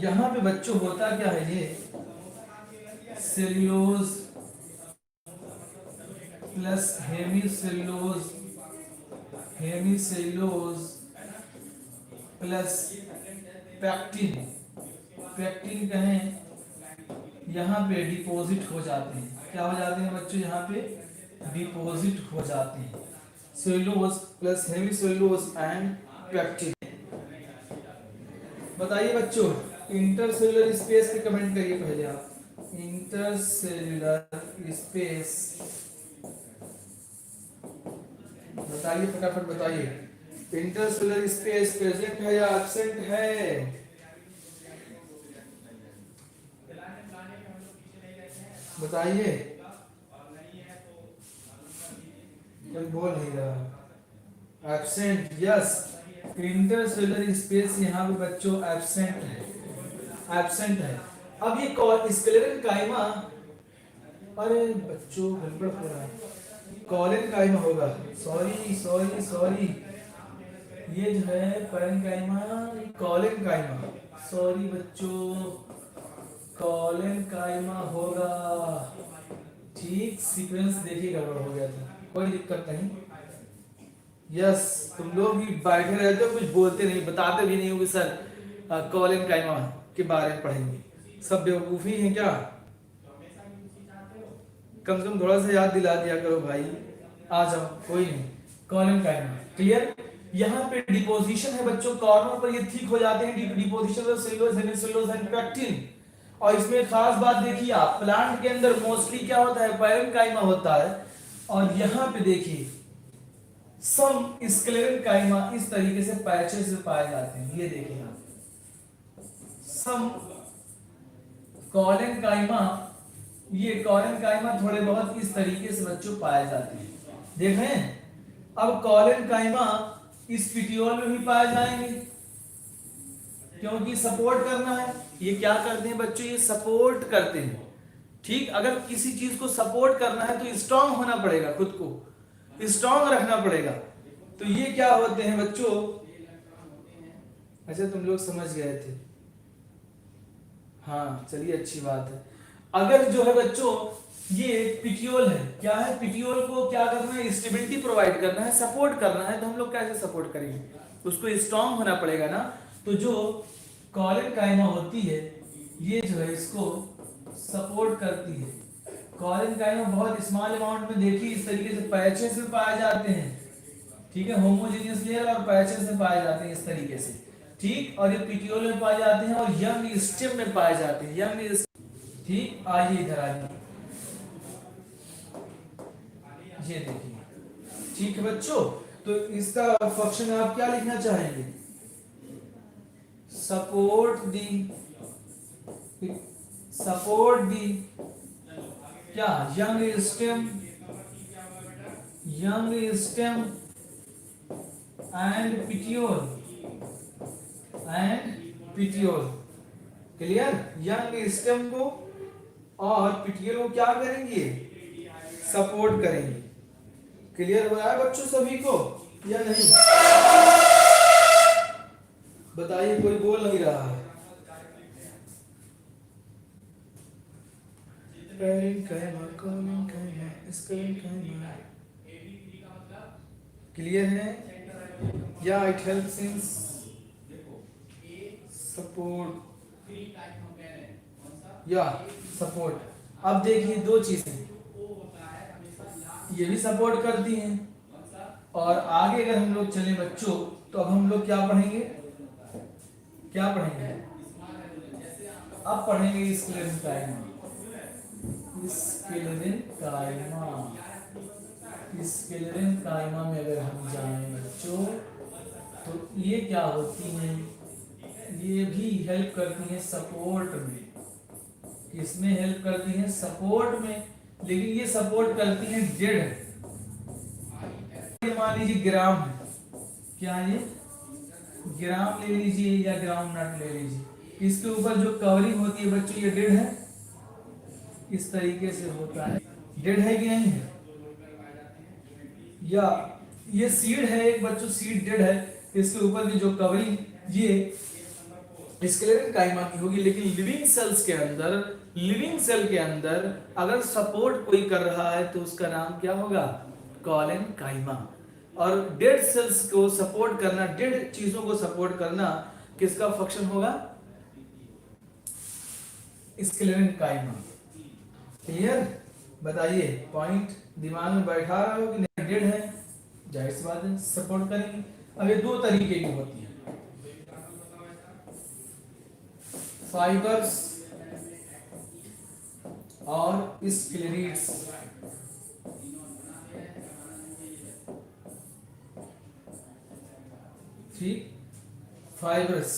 यहाँ पे बच्चों होता क्या है? ये cellulose plus hemicellulose, hemicellulose plus pectin, pectin कहें, यहाँ पे डिपॉजिट हो जाते हैं। क्या हो जाते हैं बच्चों? यहाँ पे डिपॉजिट हो जाते हैं। Cellulose plus hemicellulose and pectin. बताइए बच्चों, इंटरसेल्युलर स्पेस पे कमेंट करिए पहले आप। इंटरसेल्युलर स्पेस बताइए, फटाफट बताइए। इंटरसेल्युलर स्पेस प्रेजेंट है या एब्सेंट है? बताइए, कोई बोल नहीं रहा। Absent, yes. इंटरसेल्युलर स्पेस यहाँ पे बच्चों एब्सेंट है, एब्सेंट है। अब ये स्क्लेरल काइमा, अरे बच्चों गड़बड़ हो रहा है, कॉलन काइमा होगा। सॉरी सॉरी सॉरी, ये जो है पैरेंकाइमा, कॉलन काइमा, सॉरी बच्चों, कॉलन काइमा होगा, ठीक। सीक्वेंस देखिए गड़बड़ हो गया था, कोई दिक्कत नहीं। यस, तुम लोग भी बैठे रहते हो, कुछ बोलते नहीं, बताते भी नहीं हो कि सर कॉलन काइमा के बारे में पढ़ेंगे। सब बेवकूफ़ी है क्या? कम से कम थोड़ा सा याद दिला दिया करो भाई। आ जाओ, कोई नहीं। Collenchyma clear. यहाँ पे डिपोजिशन है बच्चों, कॉर्नर पर ये ठीक हो जाते हैं, deposition of cellulose, hemicellulose and pectin. और इसमें खास बात देखिए आप, प्लांट के अंदर मोस्टली क्या होता है? पैरेंकाइमा होता है। और यहाँ पे देखिए सम स्क्लेरेंकाइमा इस तरीके से पैचेस में पाए जाते हैं। ये देखिए आप, सम कॉलेनकाइमा, ये कॉलेनकाइमा थोड़े बहुत इस तरीके से बच्चों पाए जाते हैं, देख रहे हैं। अब कॉलेनकाइमा इस पिटियोल में भी पाए जाएंगे, क्योंकि सपोर्ट करना है। ये क्या करते हैं बच्चों? ये सपोर्ट करते हैं, ठीक। अगर किसी चीज को सपोर्ट करना है तो स्ट्रांग होना पड़ेगा, खुद को स्ट्रांग रखना पड़ेगा। तो ये क्या होते हैं बच्चों? अच्छा, तुम लोग समझ गए थे, हाँ चलिए अच्छी बात है। अगर जो है बच्चों ये पिटियोल है, क्या है? पिटियोल को क्या करना है? स्टेबिलिटी प्रोवाइड करना है, सपोर्ट करना है। तो हम लोग कैसे सपोर्ट करेंगे? उसको स्ट्रांग होना पड़ेगा ना। तो जो कॉलेनकाइमा होती है, ये जो है इसको सपोर्ट करती है। कॉलेनकाइमा बहुत स्मॉल अमाउंट में देखिए इस तरीके से पैचेस में पाए जाते हैं, ठीक है। होमोजेनियस लेयर और पैचेस में पाए जाते हैं इस तरीके से, ठीक। और ये पिटियोल में पाए जाते हैं और यंग स्टेम में पाए जाते हैं, यंग, ठीक। आइए इधर आइए, ये देखिए, ठीक है बच्चों। तो इसका फंक्शन आप क्या लिखना चाहेंगे? सपोर्ट दी क्या young stem and petiole. Clear? Young stem को और पिटियोल को क्या करेंगे? सपोर्ट करेंगे। क्लियर हो रहा है बच्चों सभी को या नहीं? बताइए, कोई बोल नहीं रहा है। क्लियर है या? इट हेल्प्स इन सपोर्ट या सपोर्ट। अब देखिए दो चीजें, ये भी सपोर्ट करती हैं और आगे अगर हम लोग चले बच्चों तो अब हम लोग क्या पढ़ेंगे? अब पढ़ेंगे स्क्लेरन कायमा। स्क्लेरन कायमा में अगर हम जाएं बच्चों तो ये क्या होती हैं? ये भी हेल्प करती हैं सपोर्ट में। किसमें हेल्प करती हैं? सपोर्ट में। लेकिन ये सपोर्ट करती हैं डेड। मान लीजिए ग्राम है, क्या ये ग्राम ले लीजिए या ग्राउंड नट ले लीजिए, इसके ऊपर जो कवरिंग होती है बच्चों ये डेड है। इस तरीके से होता है, डेड है कि नहीं है? या ये सीड है एक बच्चों, सीड डेड है, इसके ऊपर की जो कवरिंग ये स्क्लेरन काइमा की होगी। लेकिन लिविंग सेल के अंदर अगर सपोर्ट कोई कर रहा है तो उसका नाम क्या होगा? कॉलन काइमा। और डेड सेल्स को सपोर्ट करना, डेड चीजों को सपोर्ट करना किसका फंक्शन होगा? स्क्लेरन काइमा। क्लियर? बताइए, पॉइंट दिमाग में बैठा रहे हो कि नहीं? डेड है, जाहिर सी बात है सपोर्ट करेंगे। अब ये दो तरीके की होती है, फाइबर्स और स्क्लेरिड्स। ठीक, फाइबर्स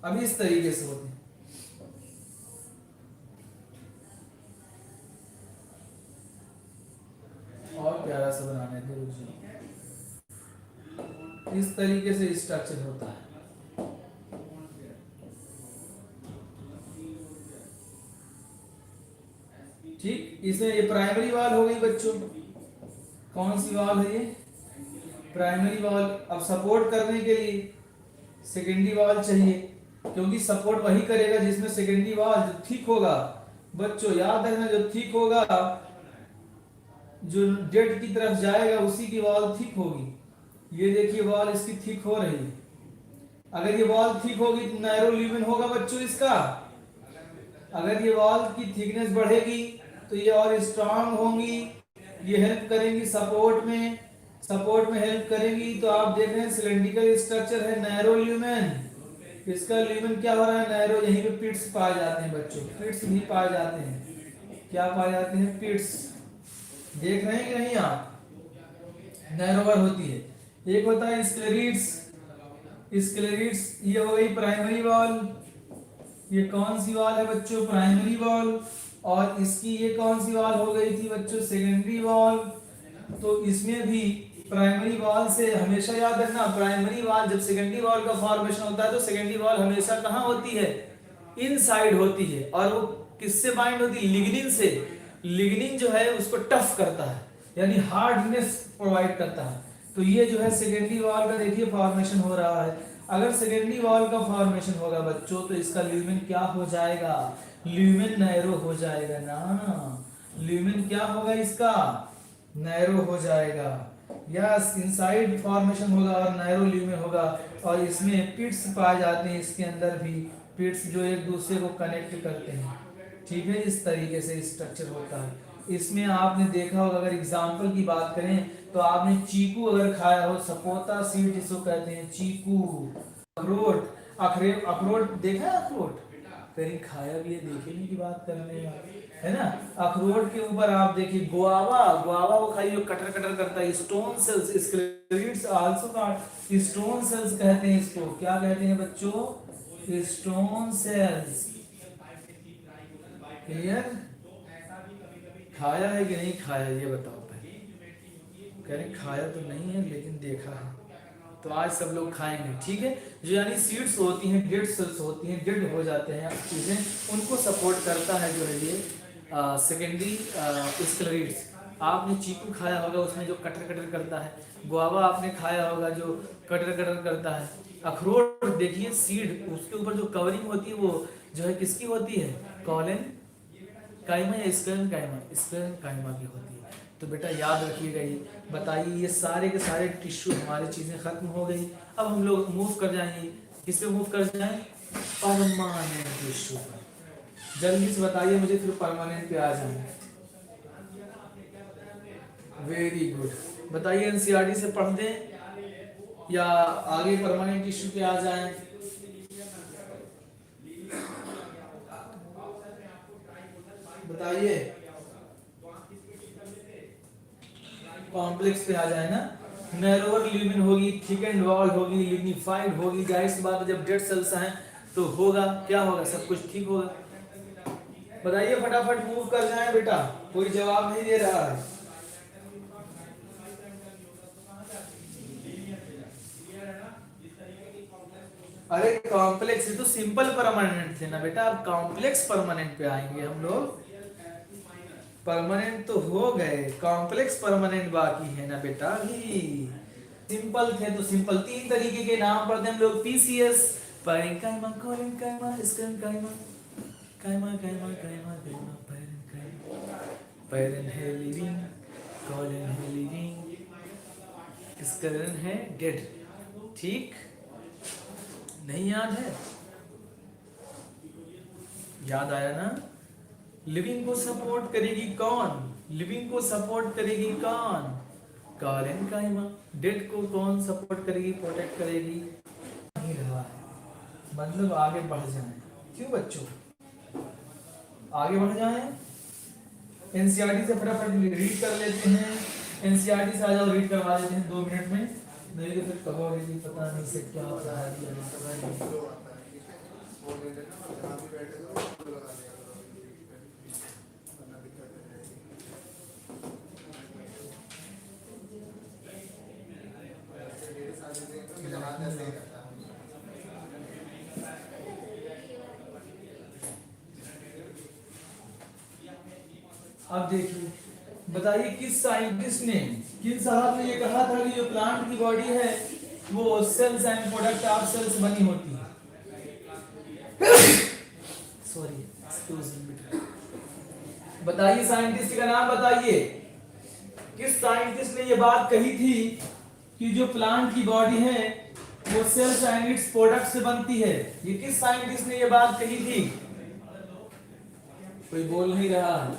अब इस तरीके से होते हैं। और प्यारा सा बनाने दो जी। इस तरीके से स्ट्रक्चर होता है। ठीक, इसमें ये प्राइमरी वॉल हो गई बच्चों। कौन सी वॉल है ये? Primary wall. अब सपोर्ट करने के लिए सेकेंडरी वॉल चाहिए, क्योंकि सपोर्ट वही करेगा जिसमें सेकेंडरी वॉल जो ठीक होगा बच्चों, याद रखना, जो ठीक होगा, जो डेड की तरफ जाएगा उसी की वॉल ठीक होगी। ये देखिए वॉल इसकी ठीक हो रही है। अगर ये वॉल ठीक होगी तो नैरो ल्यूमेन होगा बच्चों इसका। अगर ये वॉल की थिकनेस बढ़ेगी तो ये और स्ट्रांग होंगी, ये हेल्प करेंगी सपोर्ट में हेल्प करेंगी। तो आप देख रहे हैं सिलेंड्रिकल स्ट्रक्चर है, नैरो ल्यूमेन। इसका ल्यूमेन क्या हो रहा है? नैरो। यहीं पे पिट्स पाए जाते हैं बच्चों, पिट्स भी पाए जाते हैं। क्या पाए जाते हैं? पिट्स। देख रहे हैं कि नहीं आप? नैरोवर होती है। एक होता है स्क्लेरिड्स। ये हो गई प्राइमरी वॉल। ये कौन सी वॉल है बच्चों? Primary wall. और इसकी ये कौन सी वॉल हो गई थी बच्चों? Secondary wall. तो इसमें भी प्राइमरी वॉल से हमेशा याद रखना, प्राइमरी वॉल जब सेकेंडरी वॉल का फॉर्मेशन होता है तो सेकेंडरी वॉल हमेशा कहाँ होती है? इनसाइड होती है। और वो किससे बाइंड होती है? लिग्निन से। लिग्निन जो है उसको टफ करता है, यानी हार्डनेस प्रोवाइड करता है। तो ये जो है सेकेंडरी वॉल का देखिए फॉर्मेशन हो रहा है। अगर सेकेंडरी वॉल का फॉर्मेशन होगा बच्चों तो इसका ल्यूमेन क्या हो जाएगा? ल्यूमेन नैरो हो जाएगा ना। ल्यूमेन क्या होगा इसका? नैरो हो जाएगा। यस, इनसाइड फॉर्मेशन होगा और नैरो ल्यूमेन होगा। और इसमें पिट्स पाए जाते हैं, इसके अंदर भी पिट्स जो एक दूसरे को कनेक्ट करते हैं। ठीक है, इस तरीके से स्ट्रक्चर होता है। इसमें आपने देखा होगा, अगर एग्जाम्पल की बात करें तो आपने चीकू अगर खाया हो, सपोता सीड जिसको कहते हैं, चीकू, अखरोट, अखरोट देखा है? अखरोट कहीं खाया भी है, देखेंगे की बात करने है ना। अखरोट के ऊपर आप देखिए गुआवा वो खाइए, कटर कटर करता है। Stone cells, sclereids also called stone cells कहते हैं इसको। क्या कहते हैं बच्चों? Stone cells. क्लियर? खाया है कि नहीं खाया ये बताओ पहले। कह रहे खाया तो नहीं है लेकिन देखा है, तो आज सब लोग खाएंगे, ठीक है। जो यानी सीड्स होती हैं, डेड सेल्स होती हैं, डेड हो जाते हैं चीज़ें, उनको सपोर्ट करता है जो है ये सेकेंडरी स्क्लेरोसिस। आपने चीकू खाया होगा, उसमें जो कटर कटर करता है। गुआवा आपने खाया होगा जो कटर कटर करता है। अखरोट देखिए सीड, उसके ऊपर जो कवरिंग होती है वो जो है किसकी होती है? कॉलन काइमा या स्क्लेरन काइमा? स्क्लेरन काइमा की होती है। तो बेटा याद रखिएगा ये। बताइए ये सारे के सारे टिश्यू हमारी चीज़ें खत्म हो गई। अब हम लोग मूव कर जाएंगे, किस पे मूव कर जाएं? परमानेंट टिश्यू पर। जल्दी से बताइए मुझे, फिर परमानेंट पे आ जाएंगे। Very good. बताइए एनसीईआरटी से पढ़ दें या आगे परमानेंट टिश्यू पे आ जाएं? बताइए। कॉम्प्लेक्स पे आ जाए ना। नैरोअर ल्यूमिन होगी, थिकेंड वॉल होगी, लिग्निफाइड होगी। जाहिर सी बात है जब डेड सेल्स हैं तो होगा क्या होगा? सब कुछ ठीक होगा। बताइए फटाफट मूव कर जाएं बेटा, कोई जवाब नहीं दे रहा है। अरे कॉम्प्लेक्स तो सिंपल परमानेंट थे ना बेटा, अब कॉम्प्लेक्स परमानेंट पे आएंगे हम लोग। परमानेंट तो हो गए, कॉम्प्लेक्स परमानेंट बाकी है ना बेटा भी। सिंपल थे तो सिंपल, तीन तरीके के नाम पढ़ते हम लोग। PCS, parenchyma, collenchyma, sclerenchyma. काइमा काइमा काइमा काइमा पैरेन्काइमा। पैरेन है लिविंग, कोलेन है लिविंग, स्क्लेरन है डेड। ठीक? नहीं याद है? याद आया ना? लिविंग को सपोर्ट करेगी कौन? लिविंग को सपोर्ट करेगी कौन? कॉलेन्काइमा। डेड को कौन सपोर्ट करेगी, प्रोटेक्ट करेगी? नहीं रहा है, मतलब आगे बढ़ जाएं। क्यों बच्चों? आगे बढ़ जाएं। एनसीईआरटी से फटाफट रीड कर लेते हैं। एनसीईआरटी से आ जाओ, रीड करवा देते हैं 2 मिनट में। नहीं तो फिर कहोगे कि पता नहीं से क्या पढ़ा दिया। अब देखिए, बताइए किस साइंटिस्ट ने, किन साहब ने ये कहा था कि जो प्लांट की बॉडी है वो cells and product of cells बनी होती है? Sorry, excuse me. बताइए साइंटिस्ट का नाम बताइए। किस साइंटिस्ट ने ये बात कही थी कि जो प्लांट की बॉडी है वो सेल्स एंड इट्स प्रोडक्ट से बनती है? ये किस साइंटिस्ट ने ये बात कही थी? कोई बोल नहीं रहा।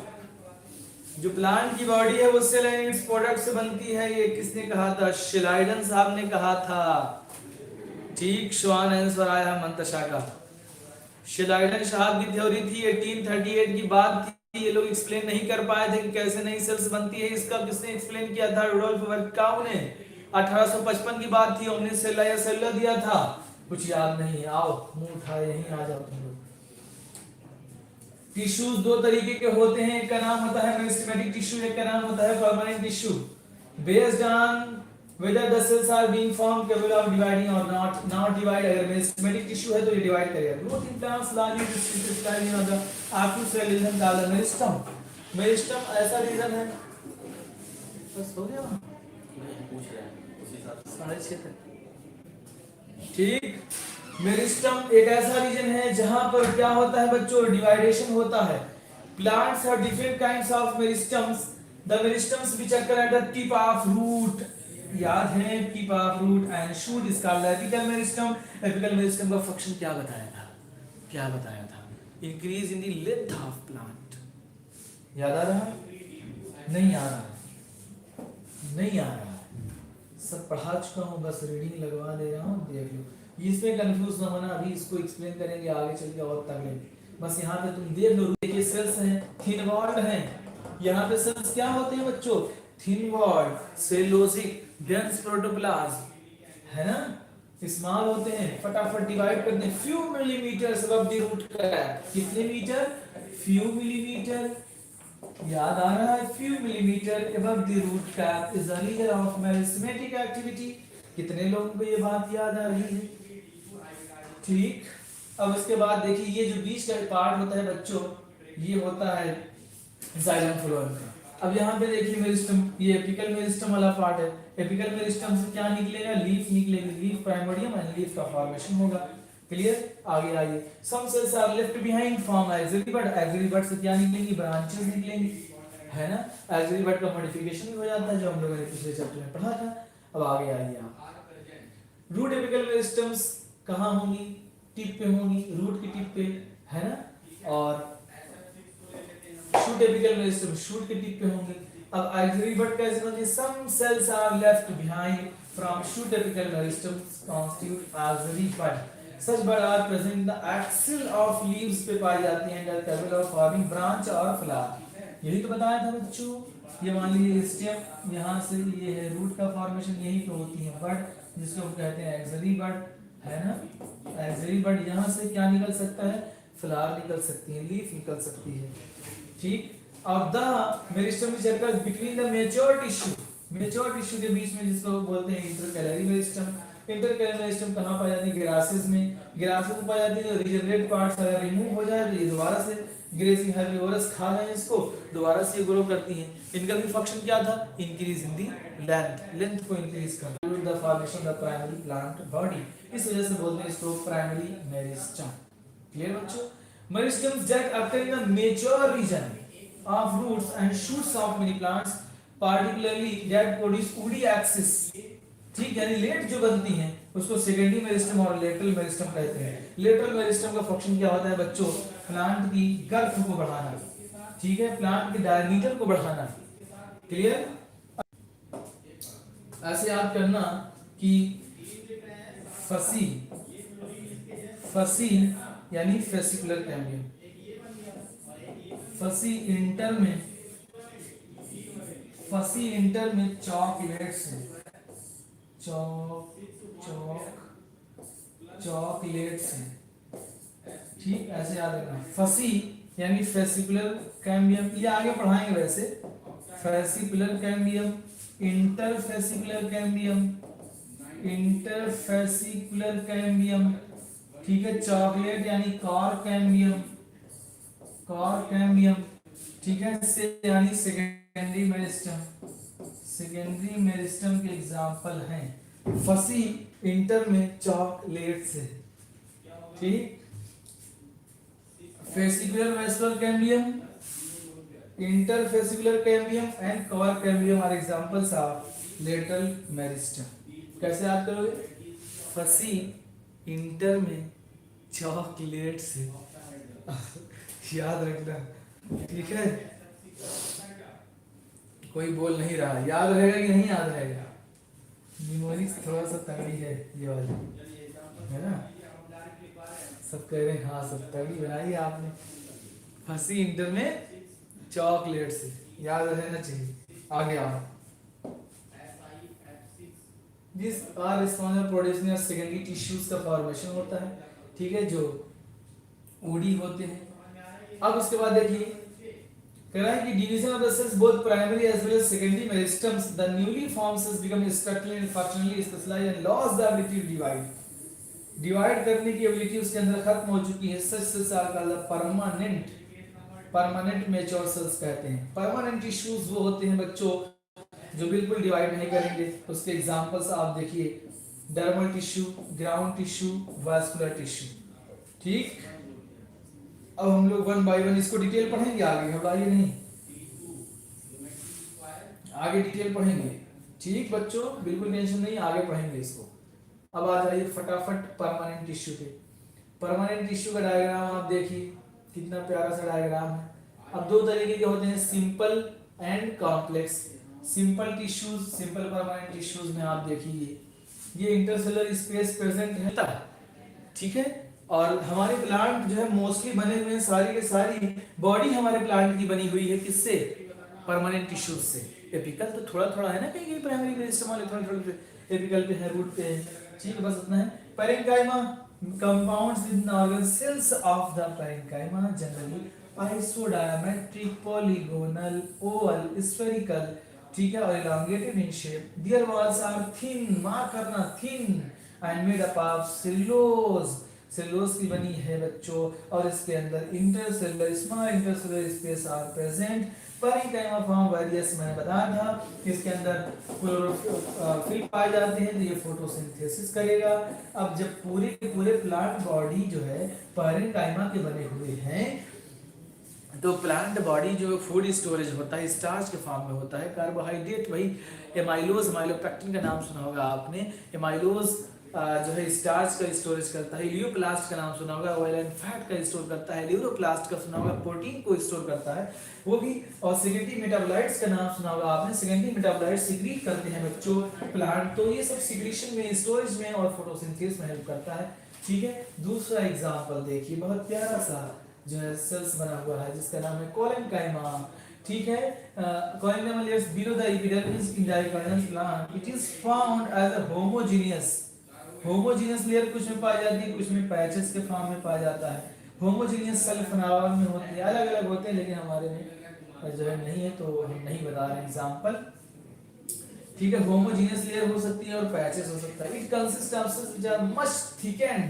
जो प्लांट की बॉडी है वो सेल एंड इट्स प्रोडक्ट से बनती है, ये किसने कहा था? शिलाइडन साहब ने कहा था। ठीक, श्वान आंसर आया मंतशा का। शिलाइडन साहब की थ्योरी थी, 1838 की बात थी। ये लोग एक्सप्लेन नहीं कर पाए थे कि कैसे नई सेल्स बनती है। इसका किसने एक्सप्लेन किया था? रुडोल्फ वर्काउ ने। 1855 की बात थी, ओमनी सेल्ला या सेल्ला दिया था। कुछ याद नहीं? आओ मुंह उठाए, यहीं आ जाओ तुम लोग। टिश्यूज दो तरीके के होते हैं, एक का नाम होता है मेरिस्टेमेटिक टिश्यू, एक का नाम होता है permanent tissue. Based on whether the cells are being formed capable of dividing or not divide। अगर मेरिस्टेमेटिक टिश्यू है तो ये डिवाइड करेगा। Growth in plants largely restricted style of the active cell region called the meristem. Meristem ऐसा reason है, बस हो गया पूछ रहे हैं उसी हिसाब से 6:30 तक। ठीक, मेरिस्टम एक ऐसा रीजन है जहां पर क्या होता है बच्चों? डिवाइडेशन होता है। Plants have different kinds of meristems. The meristems which occur at the tip of root, याद है? Tip of root and shoot is called apical meristem. Apical meristem का फंक्शन क्या बताया था? क्या बताया था? Increase in the length of plant. याद आ रहा है? नहीं आ रहा है? नहीं आ रहा है? सब पढ़ा चुका हूं, बस रीडिंग लगवा दे रहा हूं, देख लो। इसमें कंफ्यूज ना होना, अभी इसको एक्सप्लेन करेंगे आगे चल के और तगड़े। बस यहाँ पे तुम देख लो, देखिए सेल्स हैं, थिन वॉल्ड हैं। यहाँ पे सेल्स क्या होते हैं बच्चों? Thin walled, cellulosic, dense protoplasm, है ना? स्मॉल होते हैं, फटाफट डिवाइड करते हैं, few millimetre above the root cap. कितने मीटर? Few millimetre. याद आ रहा है? Few millimetre above the root cap is a region of meristematic activity. कितने लोगों को ये बात याद आ रही है? ठीक। अब उसके बाद देखिए ये जो बीच का पार्ट होता है बच्चों, ये होता है जाइलम फ्लोएम का। अब यहाँ पे देखिए मेरिस्टम, ये एपिकल मेरिस्टम वाला पार्ट है। एपिकल मेरिस्टम से क्या निकलेगा? लीफ निकलेगी। लीफ प्राइमोडियम एंड लीफ का फॉर्मेशन होगा। क्लियर? आगे आइए। Some cells are left behind form axillary bud. Axillary bud से क्या निकलेंगी? ब्रांचेस निकलेंगी, है ना। एक्सिलरी बड का मॉडिफिकेशन भी हो जाता है, जो हम लोगों ने पिछले चैप्टर में पढ़ा था। अब आगे आइए आप। रूट एपिकल मेरिस्टम्स कहाँ होंगी? टिप पे होंगी, रूट की टिप पे, है ना। और शूट एपिकल मेरिस्टम शूट के टिप पे होंगे। अब एक्सिलरी बड कैसे बनती है? Some cells are left behind from shoot apical meristem constitute axillary bud. Such bud are present in the axil of leaves पे पाई जाती हैं, and capable of forming branch और फ्लावर। यही तो बताया था बच्चों। ये मान लीजिए स्टेम, यहाँ से ये है रूट का फॉर्मेशन, यही पे होती है बड, जिसको हम कहते हैं एक्सिलरी बड, है ना। एक्सिलरी बड यहाँ से क्या निकल सकता है? फ्लावर निकल सकती है, लीफ निकल सकती है। ठीक। और the meristem is occurs between the mature tissue, mature tissue के बीच में, जिसको बोलते हैं इंटरकैलरी मेरिस्टम। इंटरकैलरी मेरिस्टम कहाँ पाई जाती है? ग्रासेस में। ग्रासेस में पाई जाती है। तो रीजनरेट पार्ट्स अगर रिमूव हो जाए तो ये दोबारा से ग्रेसिंग हर्बिवोरस खा जाए इसको, दोबारा से ये ग्रो करती हैं। इनका भी फंक्शन क्या था? Increase in the length, length को इंक्रीज करना, the formation of the primary plant body. इस वजह से बोलते हैं इसको प्राइमरी मेरिस्टम। क्लियर बच्चों? Meristems that occur in the mature region of roots and shoots of many plants, particularly that produce woody axis। ठीक, यानी लेट जो बनती हैं उसको सेकेंडरी मेरिस्टम और लेटरल मेरिस्टम कहते हैं। लेटरल मेरिस्टम का फंक्शन क्या होता है बच्चों? प्लांट की गर्थ को बढ़ाना, ठीक है, प्लांट के डायमीटर को बढ़ाना। क्लियर? ऐसे याद करना कि फसी, फसी यानी फेसिकुलर कैम्बियम, फसी इंटर में, फसी इंटर में चॉकलेट्स है, चॉकलेट्स है। ठीक, ऐसे याद रखना। फसी यानी फेसिकुलर कैम्बियम, ये आगे पढ़ाएंगे वैसे। Fascicular cambium, interfascicular cambium, interfascicular cambium, ठीक है। चॉकलेट यानी कॉर कैम्बियम, कॉर कैम्बियम, ठीक है। से यानी सेकेंडरी मेरिस्टम, सेकेंडरी मेरिस्टम के एग्जांपल हैं फसी, इंटर में चॉकलेट से, ठीक। Fascicular vascular cambium, interfascicular cambium and cork cambium are examples of lateral meristem. कैसे याद करोगे? फसी इंटर में चॉकलेट से याद रखना, ठीक है। कोई बोल नहीं रहा, याद रहेगा कि नहीं याद रहेगा? मेमोरी थोड़ा सा तगड़ी है ये वाली, है ना। सब कह रहे हैं हाँ सब तगड़ी बनाई आपने। फंसी इंटर में चॉकलेट से, याद रहना चाहिए। आगे आओ। These are responsible for producing secondary tissues का फॉर्मेशन होता है, ठीक है, जो ओडी होते हैं। अब उसके बाद देखिए कह रहा है कि division of the cells both primary as well as secondary meristems, the newly formed cells become structurally and functionally specialised and loss the ability to divide. Divide करने की एबिलिटी उसके अंदर खत्म हो चुकी है। Such cells are called permanent, permanent mature cells कहते हैं। परमानेंट टिश्यूज वो होते हैं बच्चों जो बिल्कुल डिवाइड नहीं करेंगे। उसके एग्जांपल्स आप देखिए, dermal tissue, ground tissue, vascular tissue, ठीक। अब हम लोग वन बाय वन इसको डिटेल पढ़ेंगे आगे, घबराइए नहीं, आगे डिटेल पढ़ेंगे, ठीक बच्चों, बिल्कुल टेंशन नहीं, आगे पढ़ेंगे इसको। अब आ जाइए फटाफट परमानेंट टिश्यू पे। परमानेंट टिश्यू का डायग्राम आप देखिए, कितना प्यारा सा डायग्राम है। अब दो तरीके के होते हैं, simple and complex. Simple tissues, simple permanent tissues में आप देखिए ये इंटरसेलुलर स्पेस प्रेजेंट रहता है, ठीक है। और हमारे प्लांट जो है मोस्टली बने हुए हैं, सारी के सारी बॉडी हमारे प्लांट की बनी हुई है किससे? परमानेंट टिश्यूज से। एपिकल तो थोड़ा थोड़ा है ना, कहीं कहीं प्राइमरी मेरिस्टम वाले थोड़े थोड़े एपिकल पे है, रूट पे है, ठीक है, बस इतना है। Parenchyma compounds with organ cells of the parenchyma generally isodiametric, polygonal, oval, spherical, ठीक है, और elongated in shape. Their walls are thin, mark करना, thin and made up of cellulose. Cellulose की बनी है बच्चों, और इसके अंदर intercellular small intercellular space are present. Parenchyma form various, मैंने बताया था इसके अंदर क्लोरोफिल पाए जाते हैं, तो ये फोटोसिंथेसिस करेगा। अब जब पूरे के पूरे प्लांट बॉडी जो है पेरेन्काइमा के बने हुए हैं, तो प्लांट बॉडी जो फूड स्टोरेज होता है स्टार्च के फॉर्म में होता है। कार्बोहाइड्रेट वही एमाइलोज, माइलोपेक्टिन का नाम सुना होगा आपने। एमाइलोज जो है स्टार्च का स्टोरेज करता है। इलियोप्लास्ट का नाम सुना होगा, ऑयल एंड फैट का स्टोर करता है। ल्यूरोप्लास्ट का सुना होगा, प्रोटीन को स्टोर करता है वो भी। और सेकेंडरी मेटाबोलाइट्स का नाम सुना होगा आपने। सेकेंडरी मेटाबोलाइट्स सीक्रेट करते हैं बच्चों प्लांट, तो ये सब सीक्रेशन में, स्टोरेज में और फोटोसिंथेसिस में हेल्प करता है। ठीक है, दूसरा एग्जांपल देखिए, बहुत प्यारा सा जो है सेल्स बना हुआ है जिसका नाम है कोलेनकाइमा। ठीक है, collenchyma layers below the epidermis in the cardinal plant. It is found as a homogeneous layer, कुछ में पाई जाती है, कुछ में पैचेस के फॉर्म में पाया जाता है। होमोजेनियस सेल फनावर में होती है, अलग अलग होते हैं, लेकिन हमारे में जो है नहीं है, तो हम नहीं बता रहे एग्जांपल। ठीक है, होमोजेनियस लेयर हो सकती है और पैचेस हो सकता है। It consist of cells which are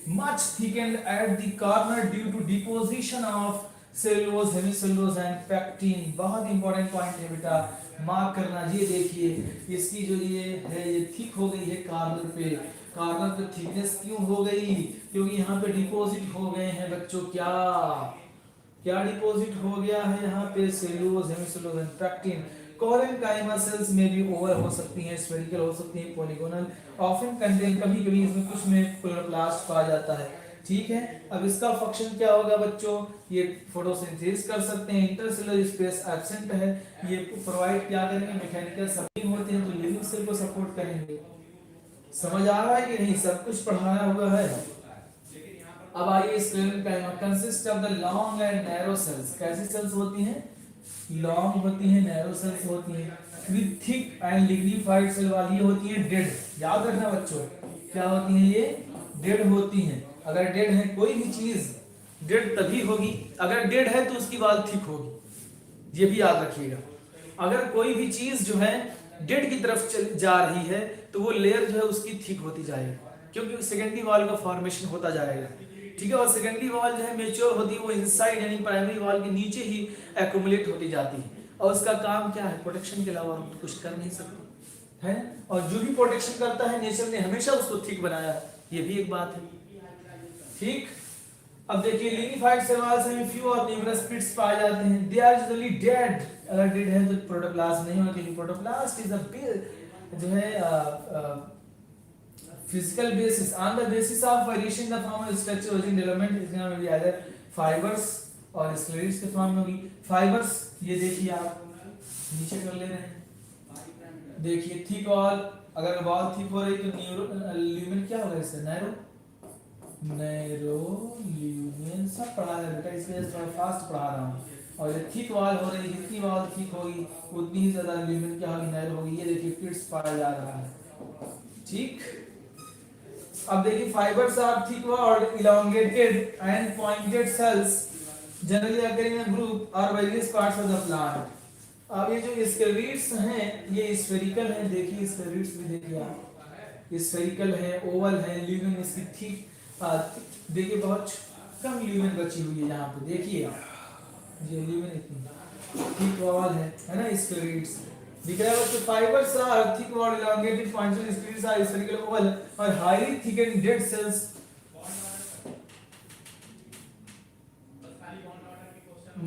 much thickened at the corner due to deposition of cellulose, hemicellulose and pectin. बहुत इंपॉर्टेंट पॉइंट है बेटा, मार्क करना। ये देखिए इसकी जो ये है ये थिक हो गई है कॉर्नर पे। कॉर्नर पे थिकनेस क्यों हो गई? क्योंकि यहाँ पे डिपॉजिट हो गए हैं बच्चों। क्या क्या डिपॉजिट हो गया है यहाँ पे? Cellulose, hemicellulose and pectin. Collenchyma cells में भी ओवल हो सकती हैं, स्फेरिकल हो सकती हैं, पॉलीगोनल, ऑफन कंटेन, कभी-कभी इसमें कुछ में क्लोरोप्लास्ट पाया जाता है। ठीक है, अब इसका फंक्शन क्या होगा बच्चों? ये फोटोसिंथेसिस कर सकते हैं, इंटरसेलुलर स्पेस एब्सेंट है, ये प्रोवाइड क्या करेंगे? मैकेनिकल सपोर्टिंग होते हैं, तो लिविंग सेल को सपोर्ट करेंगे। समझ आ रहा है कि नहीं? सब कुछ पढ़ाया हुआ है। अब आइए collenchyma consist of the long and narrow cells. कैसी सेल्स होती हैं? लॉन्ग होती है, नैरो सेल्स होती है, with thick and lignified cell वाली होती है डेड। याद रखना बच्चों, क्या होती है ये? डेड होती हैं। अगर डेड है कोई भी चीज, डेड तभी होगी अगर डेड है तो उसकी वाल थिक होगी, ये भी याद रखिएगा। अगर कोई भी चीज जो है डेड की तरफ जा रही है तो वो लेयर जो है उसकी थिक होती जाएगी, क्योंकि सेकेंडरी वॉल का फॉर्मेशन होता जाएगा। ठीक है, और सेकेंडरी वॉल जो है मैच्योर होती है, वो इनसाइड यानी प्राइमरी वॉल के नीचे ही एक्यूमुलेट होती जाती है, और उसका काम क्या है? प्रोटेक्शन के अलावा हम कुछ कर नहीं सकते है। और जो भी प्रोटेक्शन करता है नेचर ने हमेशा उसको थिक बनाया है, ये भी एक बात है। ठीक, अब देखिए लिग्निफाइड सेल वॉल्स में फ्यू और न्यूमरस पिट्स पाए जाते हैं। They are usually dead. अगर डेड है तो प्रोटोप्लास्ट नहीं होगा, क्योंकि प्रोटोप्लास्ट इज अ जो है physical basis on the basis of variation the form of structure origin development is going to be either fibers और स्क्लेरोसिस के फॉर्म में होगी। फाइबर्स ये देखिए आप नीचे कर ले रहे हैं, देखिए थिक वॉल, अगर वॉल थिक हो रही तो ल्यूमेन क्या होगा? इससे नैरो ल्यूमेन। सब पढ़ा है बेटा, इसलिए थोड़ा फास्ट पढ़ा रहा हूँ। और ये थिक वॉल हो रही, जितनी वॉल थिक होगी उतनी ही ज्यादा ल्यूमेन क्या होगी? नैरो होगी। ये देखिए पिट्स पाया जा रहा है। ठीक, अब देखिए फाइबर्स आर थिक और elongated and pointed cells generally occurring in a group or various parts of the plant। अब ये जो स्केलेट्स हैं ये स्फेरिकल हैं, देखिए स्केलेट्स भी देखिए आप, स्फेरिकल है, ओवल है, ल्यूमेन इसकी थिक, देखिए बहुत कम ल्यूमेन बची हुई है यहाँ पे, देखिए आप ये ल्यूमेन इतनी थिक वॉल है ना स्केलेट्स दिख रहा है बच्चों। फाइबर्स आर थिक और elongated pointed sclerosis are spherical oval और highly thickened dead cells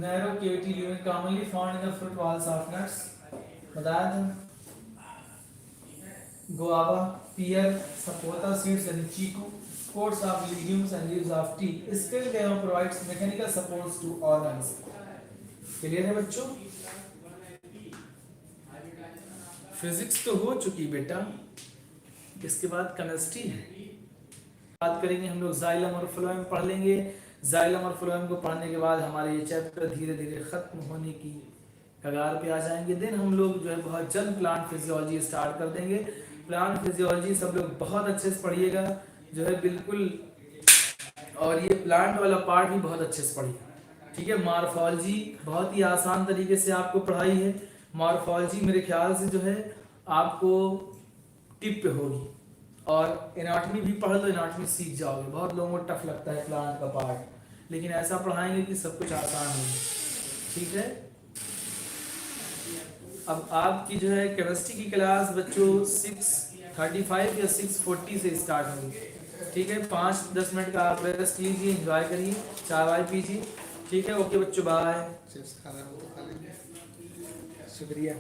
narrow cavity lumen commonly found in the fruit walls of nuts। बताया था guava, pear, sapota seeds and chiku, spores of legumes and leaves of tea। Still they provides mechanical supports to organs। Clear है बच्चों? Physics तो हो चुकी बेटा, इसके बाद केमिस्ट्री है। बात करेंगे हम लोग जाइलम और फ्लोएम पढ़ लेंगे। जाइलम और फ्लोएम को पढ़ने के बाद हमारे ये चैप्टर धीरे धीरे खत्म होने की कगार पे आ जाएंगे। देन हम लोग जो है बहुत जल्द प्लांट फिजियोलॉजी स्टार्ट कर देंगे। प्लांट फिजियोलॉजी सब लोग बहुत अच्छे से पढ़िएगा, जो है बिल्कुल। और ये प्लांट वाला पार्ट भी बहुत अच्छे से पढ़िए, ठीक है। मॉर्फोलॉजी बहुत ही आसान तरीके से आपको पढ़ाई है। मॉर्फोलॉजी मेरे ख्याल से जो है आपको टिप पे होगी। और एनाटॉमी भी पढ़ लो, एनाटॉमी सीख जाओगे। बहुत लोगों को टफ लगता है प्लांट का पार्ट, लेकिन ऐसा पढ़ाएंगे कि सब कुछ आसान हो, ठीक है। अब आपकी जो है केमिस्ट्री की क्लास बच्चों 6:35 या 6:40 से स्टार्ट होगी, ठीक है। 5-10 मिनट का आप रेस्ट लीजिए, एंजॉय करिए, चाय वाय पीजिए, ठीक है। ओके बच्चों, बाय। चिप्स खाना हो तो खा लेंगे। शुक्रिया।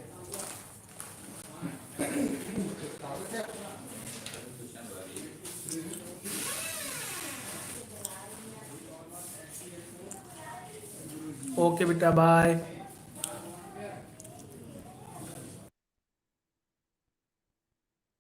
ओके बेटा, बाय।